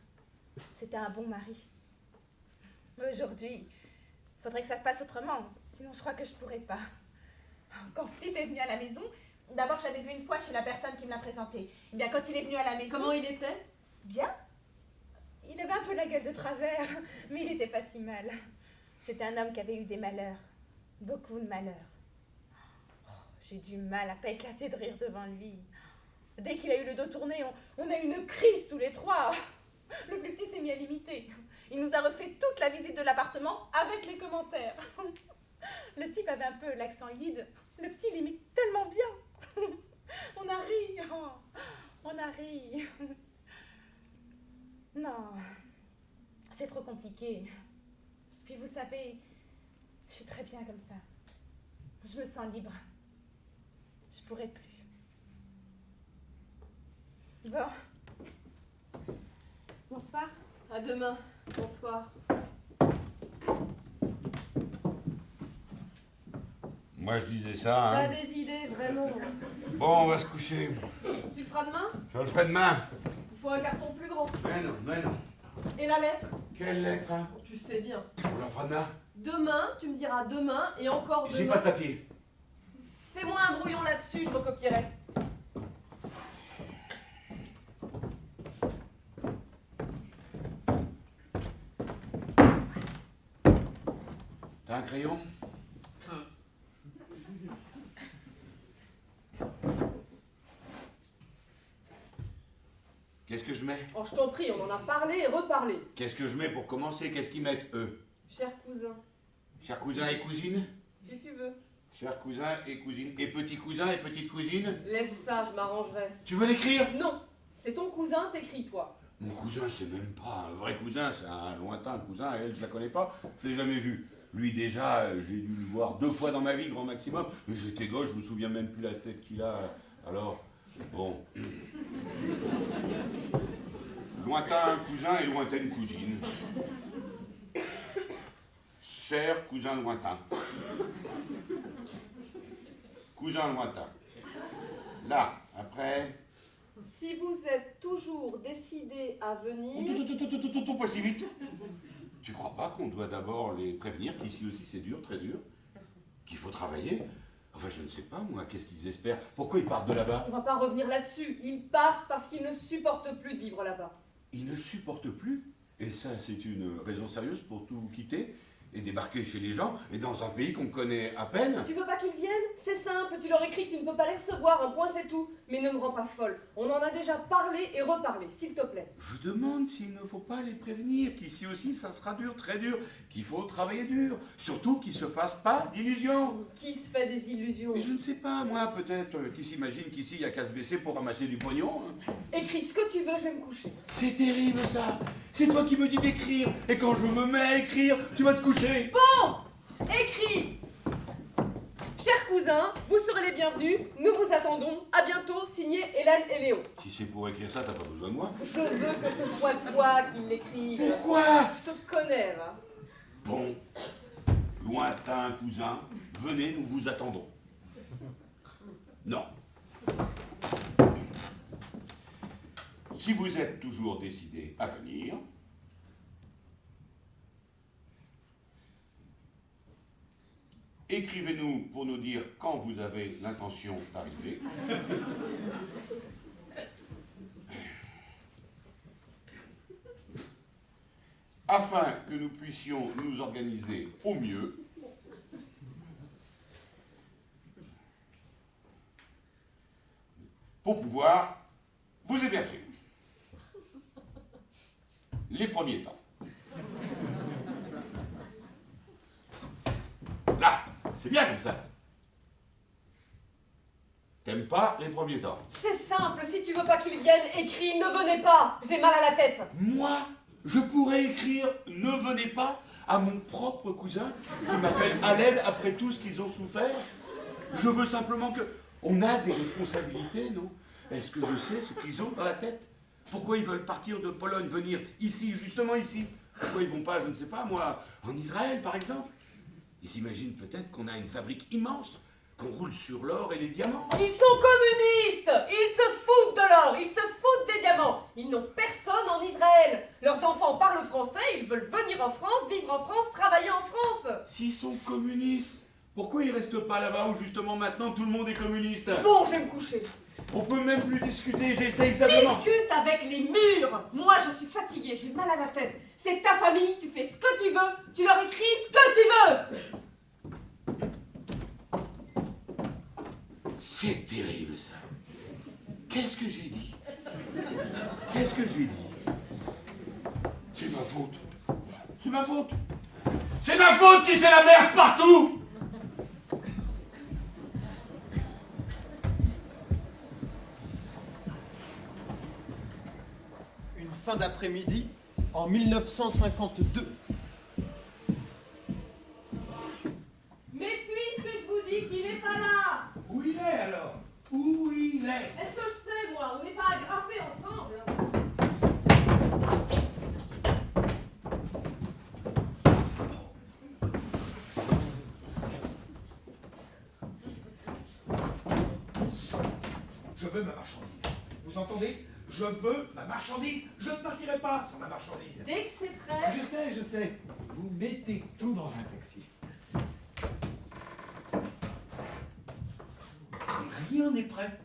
C'était un bon mari. Mais aujourd'hui, il faudrait que ça se passe autrement. Sinon, je crois que je pourrais pas. Quand ce type est venu à la maison, d'abord, j'avais vu une fois chez la personne qui me l'a présenté. Eh bien, quand il est venu à la maison... Comment il était? Bien. Il avait un peu la gueule de travers, mais il n'était pas si mal. C'était un homme qui avait eu des malheurs. Beaucoup de malheurs. Oh, j'ai du mal à pas éclater de rire devant lui. Dès qu'il a eu le dos tourné, on a eu une crise tous les trois. Le plus petit s'est mis à l'imiter. Il nous a refait toute la visite de l'appartement avec les commentaires. Le type avait un peu l'accent yide. Le petit l'imite tellement bien. On a ri. Oh, on a ri. Non, c'est trop compliqué. Puis vous savez, je suis très bien comme ça. Je me sens libre. Je pourrais plus. Bon. Bonsoir. À demain. Bonsoir. Moi, je disais ça, T'as hein. des idées, vraiment. Bon, on va se coucher. Tu le feras demain? Je le ferai demain. Il faut un carton plus grand. Mais non. Et la lettre? Quelle lettre, hein? Tu sais bien. On la fera demain. Demain, tu me diras demain et encore J'ai demain. pas de papier. Fais-moi un brouillon là-dessus, je recopierai. T'as un crayon? Qu'est-ce que je mets? Oh, je t'en prie, on en a parlé et reparlé. Qu'est-ce que je mets pour commencer? Qu'est-ce qu'ils mettent, eux? Cher cousin, Chers cousins et cousines? si tu veux. Chers cousins et cousines. Et petits cousins et petites cousines? Laisse ça, je m'arrangerai. Tu veux l'écrire? Non, c'est ton cousin, t'écris toi. Mon cousin, c'est même pas un vrai cousin, c'est un lointain cousin. Elle, je la connais pas, je l'ai jamais vu. Lui, déjà, j'ai dû le voir 2 fois dans ma vie, grand maximum. Et j'étais gauche, je me souviens même plus la tête qu'il a. Alors, bon. Lointain cousin et lointaine cousine. Cher cousin lointain. Cousin lointain. Là, après... Si vous êtes toujours décidé à venir... Tout, pas si vite. Tu crois pas qu'on doit d'abord les prévenir qu'ici aussi c'est dur, très dur? Qu'il faut travailler? Enfin, je ne sais pas, moi, qu'est-ce qu'ils espèrent? Pourquoi ils partent de là-bas? On va pas revenir là-dessus. Ils partent parce qu'ils ne supportent plus de vivre là-bas. Ils ne supportent plus? Et ça, c'est une raison sérieuse pour tout quitter et débarquer chez les gens, et dans un pays qu'on connaît à peine? Tu veux pas qu'ils viennent? C'est simple, tu leur écris que tu ne peux pas les recevoir, un point c'est tout. Mais ne me rends pas folle. On en a déjà parlé et reparlé, s'il te plaît. Je demande s'il ne faut pas les prévenir, qu'ici aussi ça sera dur, très dur, qu'il faut travailler dur, surtout qu'ils se fassent pas d'illusions. Qui se fait des illusions? Mais je ne sais pas, moi, peut-être, qui s'imagine qu'ici il n'y a qu'à se baisser pour ramasser du pognon, hein. Écris ce que tu veux, je vais me coucher. C'est terrible ça. C'est toi qui me dis d'écrire, et quand je me mets à écrire, tu vas te coucher. Bon! Écris! Chers cousins, vous serez les bienvenus, nous vous attendons, à bientôt, signé Hélène et Léon. Si c'est pour écrire ça, t'as pas besoin de moi. Je veux que ce soit toi qui l'écrive. Pourquoi? Je te connais, va. Bon, lointain cousin, venez, nous vous attendons. Non. Si vous êtes toujours décidé à venir, écrivez-nous pour nous dire quand vous avez l'intention d'arriver. Afin que nous puissions nous organiser au mieux. Pour pouvoir vous héberger. Les premiers temps. Là, c'est bien comme ça. T'aimes pas les premiers temps? C'est simple, si tu veux pas qu'ils viennent, écris « Ne venez pas », j'ai mal à la tête. Moi, je pourrais écrire « Ne venez pas » à mon propre cousin, qui m'appelle à l'aide après tout ce qu'ils ont souffert. Je veux simplement que... On a des responsabilités, non? Est-ce que je sais ce qu'ils ont dans la tête? Pourquoi ils veulent partir de Pologne, venir ici, justement ici? Pourquoi ils vont pas, je ne sais pas moi, en Israël par exemple? Ils s'imaginent peut-être qu'on a une fabrique immense, qu'on roule sur l'or et les diamants. Ils sont communistes. Ils se foutent de l'or, ils se foutent des diamants. Ils n'ont personne en Israël. Leurs enfants parlent français, ils veulent venir en France, vivre en France, travailler en France. S'ils sont communistes, pourquoi ils restent pas là-bas où justement maintenant tout le monde est communiste? Bon, je vais me coucher. On peut même plus discuter, j'essaye simplement. Discute avec les murs. Moi, je suis fatiguée, j'ai mal à la tête. C'est ta famille, tu fais ce que tu veux, tu leur écris ce que tu veux. C'est terrible ça. Qu'est-ce que j'ai dit? Qu'est-ce que j'ai dit? C'est ma faute. C'est ma faute. C'est ma faute si c'est la merde partout. Une fin d'après-midi en 1952. Mais puisque je vous dis qu'il n'est pas là, Où il est alors? Où il est? est-ce que je sais, moi, on n'est pas agrafés ensemble. Je veux ma marchandise. Vous entendez? Je veux ma marchandise. Je ne partirai pas sans ma marchandise. Dès que c'est prêt, Je sais, je sais. Vous mettez tout dans un taxi. Mais rien n'est prêt.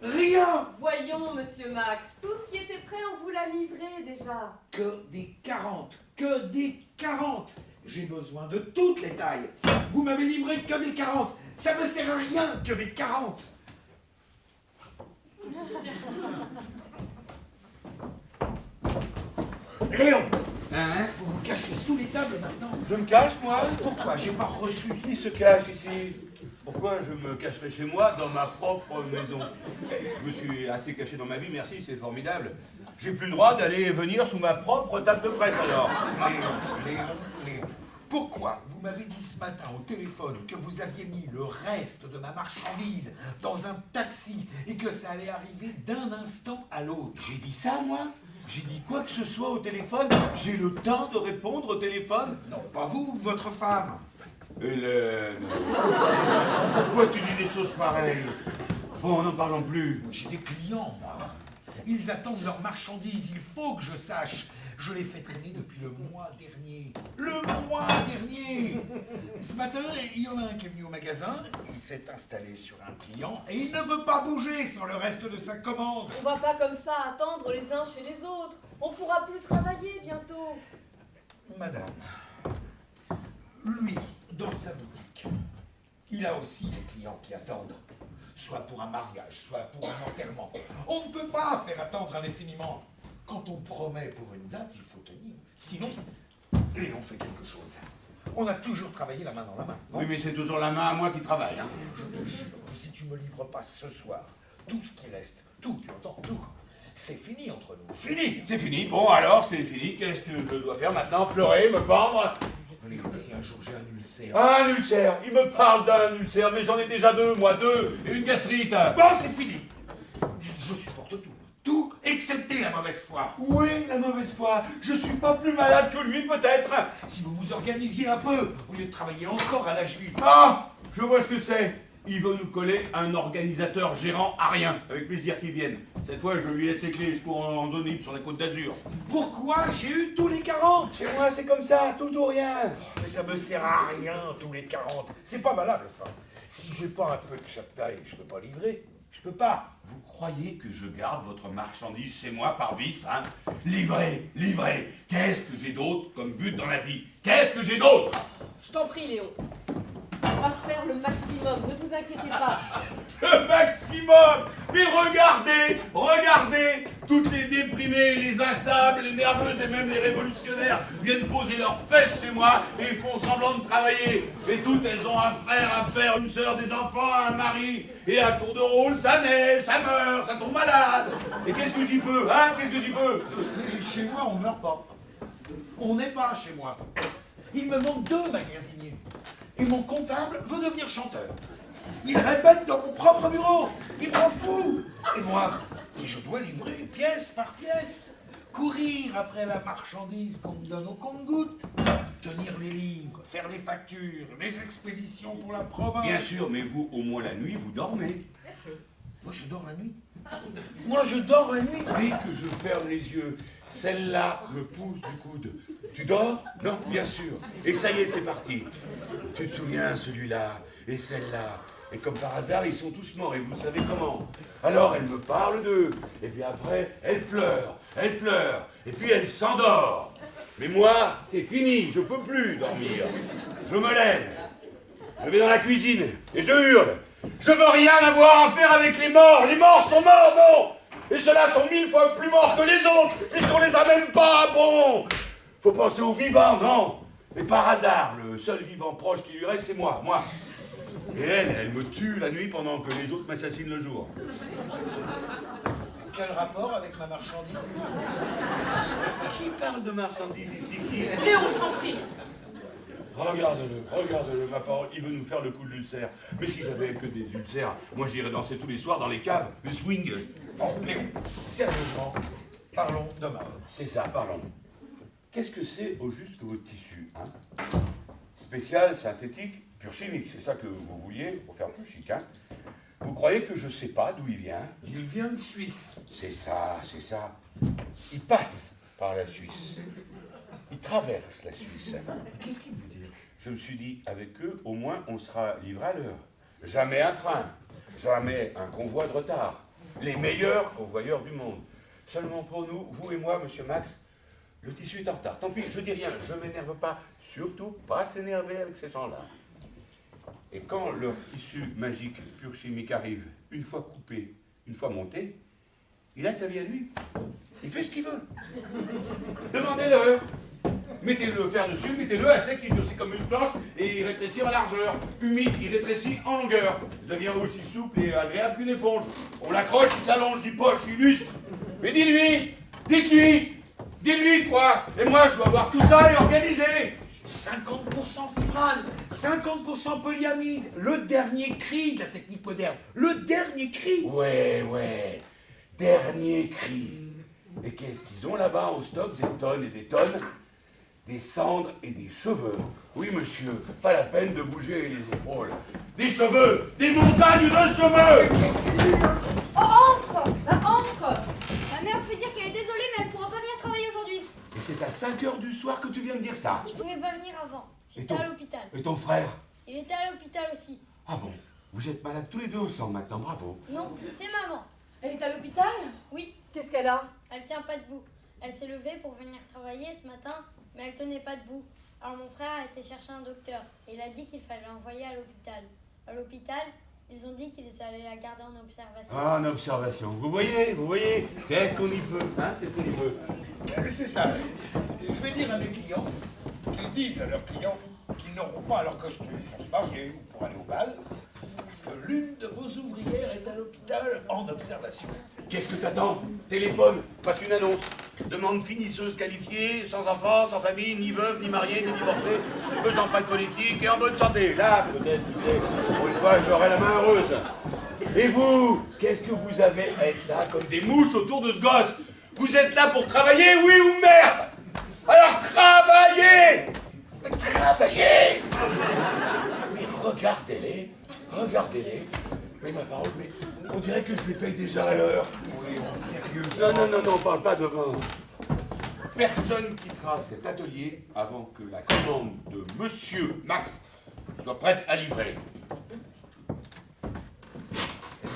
Rien! voyons, monsieur Max, tout ce qui était prêt, on vous l'a livré déjà. Que des 40. Que des 40. J'ai besoin de toutes les tailles. Vous m'avez livré que des 40. Ça me sert à rien que des 40. Léon! Hein? Vous vous cachez sous les tables maintenant? Je me cache, moi? Pourquoi? J'ai pas reçu. Qui se cache ici? Pourquoi je me cacherais chez moi dans ma propre maison? Je me suis assez caché dans ma vie, merci, c'est formidable. J'ai plus le droit d'aller et venir sous ma propre table de presse alors. Léon. Pourquoi vous m'avez dit ce matin au téléphone que vous aviez mis le reste de ma marchandise dans un taxi et que ça allait arriver d'un instant à l'autre? J'ai dit ça, moi? J'ai dit quoi que ce soit au téléphone? J'ai le temps de répondre au téléphone? Non, pas vous, votre femme. Hélène, pourquoi tu dis des choses pareilles? Bon, n'en parlons plus. J'ai des clients, moi. Ils attendent leur marchandise, il faut que je sache. Je l'ai fait traîner depuis le mois dernier. Le mois dernier! Ce matin, il y en a un qui est venu au magasin, il s'est installé sur un client et il ne veut pas bouger sans le reste de sa commande. On va pas comme ça attendre les uns chez les autres. On pourra plus travailler bientôt. Madame, lui, dans sa boutique, il a aussi des clients qui attendent. Soit pour un mariage, soit pour un enterrement. On ne peut pas faire attendre indéfiniment. Quand on promet pour une date, il faut tenir. Sinon, et on fait quelque chose. On a toujours travaillé la main dans la main. Non? Oui, mais c'est toujours la main à moi qui travaille. Hein. Je te jure que si tu me livres pas ce soir, tout ce qui reste, tout, tu entends, tout, c'est fini entre nous. Fini! C'est fini, bon alors, c'est fini. Qu'est-ce que je dois faire maintenant? Pleurer, me pendre? Léon, si un jour j'ai un ulcère. Un ulcère! Il me parle d'un ulcère, mais j'en ai déjà deux, moi, deux! Et une gastrite! Bon, c'est fini! Je supporte tout. Tout, excepté la mauvaise foi. Oui, la mauvaise foi. Je suis pas plus malade que lui, peut-être. Si vous vous organisiez un peu, au lieu de travailler encore à la juive. Ah! Je vois ce que c'est. il veut nous coller un organisateur gérant à rien. Avec plaisir qu'il vienne. Cette fois, je lui laisse les clés, je cours en zone libre sur la côte d'Azur. Pourquoi j'ai eu tous les 40? Chez moi, c'est comme ça, tout ou rien. Mais ça me sert à rien, tous les 40. C'est pas valable, ça. Si j'ai pas un peu de chaque taille, je peux pas livrer. Je peux pas. Vous croyez que je garde votre marchandise chez moi par vice, hein? Livrez, livrez. Qu'est-ce que j'ai d'autre comme but dans la vie? Qu'est-ce que j'ai d'autre? Je t'en prie, Léon. On va faire le maximum, ne vous inquiétez pas. Le maximum! Mais regardez, regardez! Toutes les déprimées, les instables, les nerveuses et même les révolutionnaires viennent poser leurs fesses chez moi et font semblant de travailler. Et toutes, elles ont un frère, un père, une sœur, des enfants, un mari. Et à tour de rôle, ça naît, ça meurt, ça tombe malade. Et qu'est-ce que j'y peux, hein? Qu'est-ce que j'y peux? Et chez moi, on meurt pas. On n'est pas chez moi. Il me manque 2 magasiniers. Et mon comptable veut devenir chanteur. Il répète dans mon propre bureau. Il m'en fout. Et moi, je dois livrer pièce par pièce. Courir après la marchandise qu'on me donne au compte-gouttes. Tenir les livres, faire les factures, les expéditions pour la province. Bien sûr, mais vous, au moins la nuit, vous dormez. Moi, je dors la nuit. Moi, je dors la nuit. Dès que je ferme les yeux, celle-là me pousse du coude. Tu dors? Non, bien sûr. Et ça y est, c'est parti. Tu te souviens, celui-là, et celle-là. Et comme par hasard, ils sont tous morts, et vous savez comment. Alors, elle me parle d'eux. Et puis après, elle pleure, et puis elle s'endort. Mais moi, c'est fini, je peux plus dormir. Je me lève, je vais dans la cuisine, et je hurle. Je veux rien avoir à faire avec les morts. Les morts sont morts, non. Et ceux-là sont 1000 fois plus morts que les autres, puisqu'on les a même pas. Bon, faut penser aux vivants, non. Mais par hasard, le seul vivant proche qui lui reste, c'est moi. Et elle me tue la nuit pendant que les autres m'assassinent le jour. Quel rapport avec ma marchandise? Qui parle de marchandises ici? Qui? Léon, je t'en prie. Regarde-le, ma parole, il veut nous faire le coup de l'ulcère. Mais si j'avais que des ulcères, moi j'irais danser tous les soirs dans les caves, le swing. Bon, Léon, sérieusement, parlons de ma œuvre. C'est ça, parlons. Qu'est-ce que c'est au juste que votre tissu, hein? Spécial, synthétique, pur chimique, c'est ça que vous vouliez pour faire plus chic, hein? Vous croyez que je sais pas d'où il vient? Il vient de Suisse. C'est ça. Il passe par la Suisse. Il traverse la Suisse. Qu'est-ce qu'il veut dire? Je me suis dit, avec eux, au moins, on sera livré à l'heure. Jamais un train, jamais un convoi de retard. Les meilleurs convoyeurs du monde. Seulement pour nous, vous et moi, monsieur Max, le tissu est en retard. Tant pis, je dis rien, je m'énerve pas. Surtout pas s'énerver avec ces gens-là. Et quand leur tissu magique, pur chimique arrive, une fois coupé, une fois monté, il a sa vie à lui. Il fait ce qu'il veut. Demandez-leur. Mettez le fer dessus, mettez-le à sec, il durcit comme une planche et il rétrécit en largeur. Humide, il rétrécit en longueur. Il devient aussi souple et agréable qu'une éponge. On l'accroche, il s'allonge, il poche, il lustre. Mais dites-lui, quoi. Et moi, je dois voir tout ça et organiser. 50% fibrane, 50% polyamide, le dernier cri de la technique moderne, le dernier cri. Ouais, dernier cri. Et qu'est-ce qu'ils ont là-bas en stock? Des tonnes et des tonnes, des cendres et des cheveux. Oui, monsieur, pas la peine de bouger les épaules. Des cheveux, des montagnes de cheveux. Oh, entre! Entre! Ma mère me fait dire qu'elle est désolée, mais elle pourra pas venir travailler aujourd'hui. Et c'est à 5h du soir que tu viens me dire ça. Je pouvais pas venir avant. J'étais à l'hôpital. Et ton frère? Il était à l'hôpital aussi. Ah bon? Vous êtes malades tous les deux ensemble maintenant, bravo. Non, c'est maman. Elle est à l'hôpital? Oui, Qu'est-ce qu'elle a? elle tient pas debout. Elle s'est levée pour venir travailler ce matin, mais elle tenait pas debout. Alors mon frère a été chercher un docteur et il a dit qu'il fallait l'envoyer à l'hôpital. À l'hôpital, ils ont dit qu'ils allaient la garder en observation. Ah, en observation. Vous voyez, qu'est-ce qu'on y peut, hein? Qu'est-ce qu'on y peut? C'est ça. Je vais dire à mes clients qu'ils disent à leurs clients qu'ils n'auront pas leur costume pour se marier ou pour aller au bal, parce que l'une de vos ouvrières est à l'hôpital en observation. Qu'est-ce que t'attends? Téléphone, passe une annonce. Demande finisseuse qualifiée, sans enfants, sans famille, ni veuve, ni mariée, ni divorcée, faisant pas de politique et en bonne santé. Là, peut-être, tu sais, pour une fois, j'aurai la main heureuse. Et vous, qu'est-ce que vous avez à être là comme des mouches autour de ce gosse? Vous êtes là pour travailler, oui ou merde? Alors travaillez! Travaillez! Mais regardez-les, Regardez-les. Mais ma parole, mais on dirait que je les paye déjà à l'heure. Oui, en sérieux. Non, parle pas de vin. Personne quittera cet atelier avant que la commande de Monsieur Max soit prête à livrer.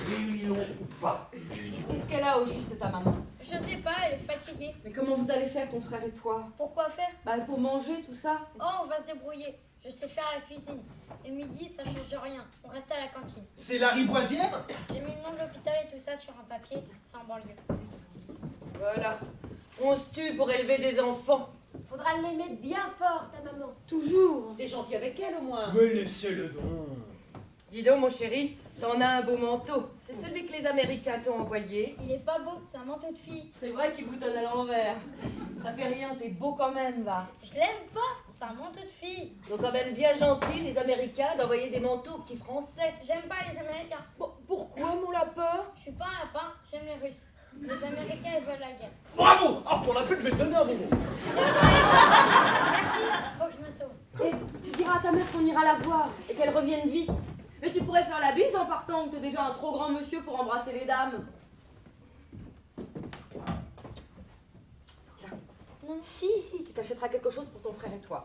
Réunion ou pas réunion? Qu'est-ce qu'elle a au juste, ta maman? Je sais pas, elle est fatiguée. Mais comment vous allez faire, ton frère et toi? Pourquoi faire? Bah, pour manger, tout ça. Oh, on va se débrouiller. Je sais faire la cuisine. Et midi, ça change de rien. On reste à la cantine. C'est la riboisière? J'ai mis le nom de l'hôpital et tout ça sur un papier. C'est en banlieue. Voilà. On se tue pour élever des enfants. Faudra les mettre bien fort, ta maman. Toujours. T'es gentil avec elle au moins. Mais laissez-le donc. Dis donc, mon chéri, t'en as un beau manteau. C'est celui que les Américains t'ont envoyé. Il est pas beau, c'est un manteau de fille. C'est vrai qu'il boutonne à l'envers. Ça fait rien, t'es beau quand même, va. Je l'aime pas, c'est un manteau de fille. Ils sont quand même bien gentils, les Américains, d'envoyer des manteaux aux petits Français. J'aime pas les Américains. Bon, pourquoi, mon lapin? Je suis pas un lapin, j'aime les Russes. Les Américains, ils veulent la guerre. Bravo! Ah, pour la pute, je vais te donner un bonbon. Merci, faut que je me sauve. Et tu diras à ta mère qu'on ira la voir et qu'elle revienne vite. Mais tu pourrais faire la bise en partant, que t'es déjà un trop grand monsieur pour embrasser les dames. Tiens. Non. Si, tu t'achèteras quelque chose pour ton frère et toi.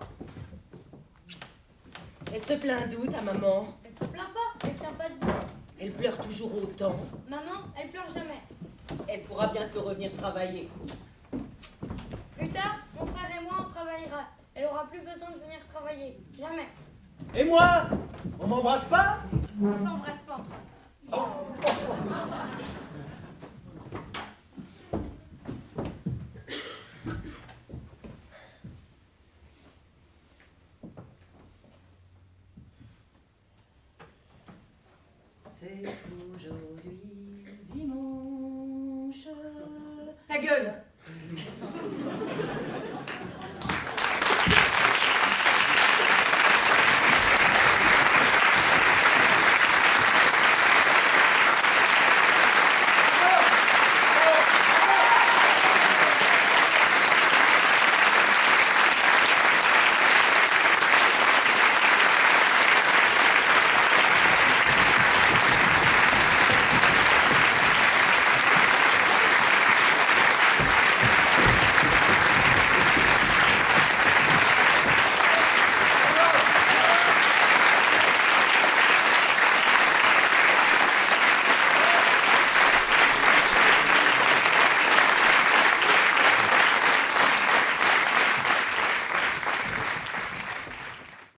Elle se plaint d'où, ta maman? Elle se plaint pas, elle tient pas debout. Elle pleure toujours autant. Maman, elle pleure jamais. Elle pourra bientôt revenir travailler. Plus tard, mon frère et moi, on travaillera. Elle aura plus besoin de venir travailler. Jamais. Et moi? On m'embrasse pas? On s'embrasse pas entre nous. C'est aujourd'hui dimanche. Ta gueule.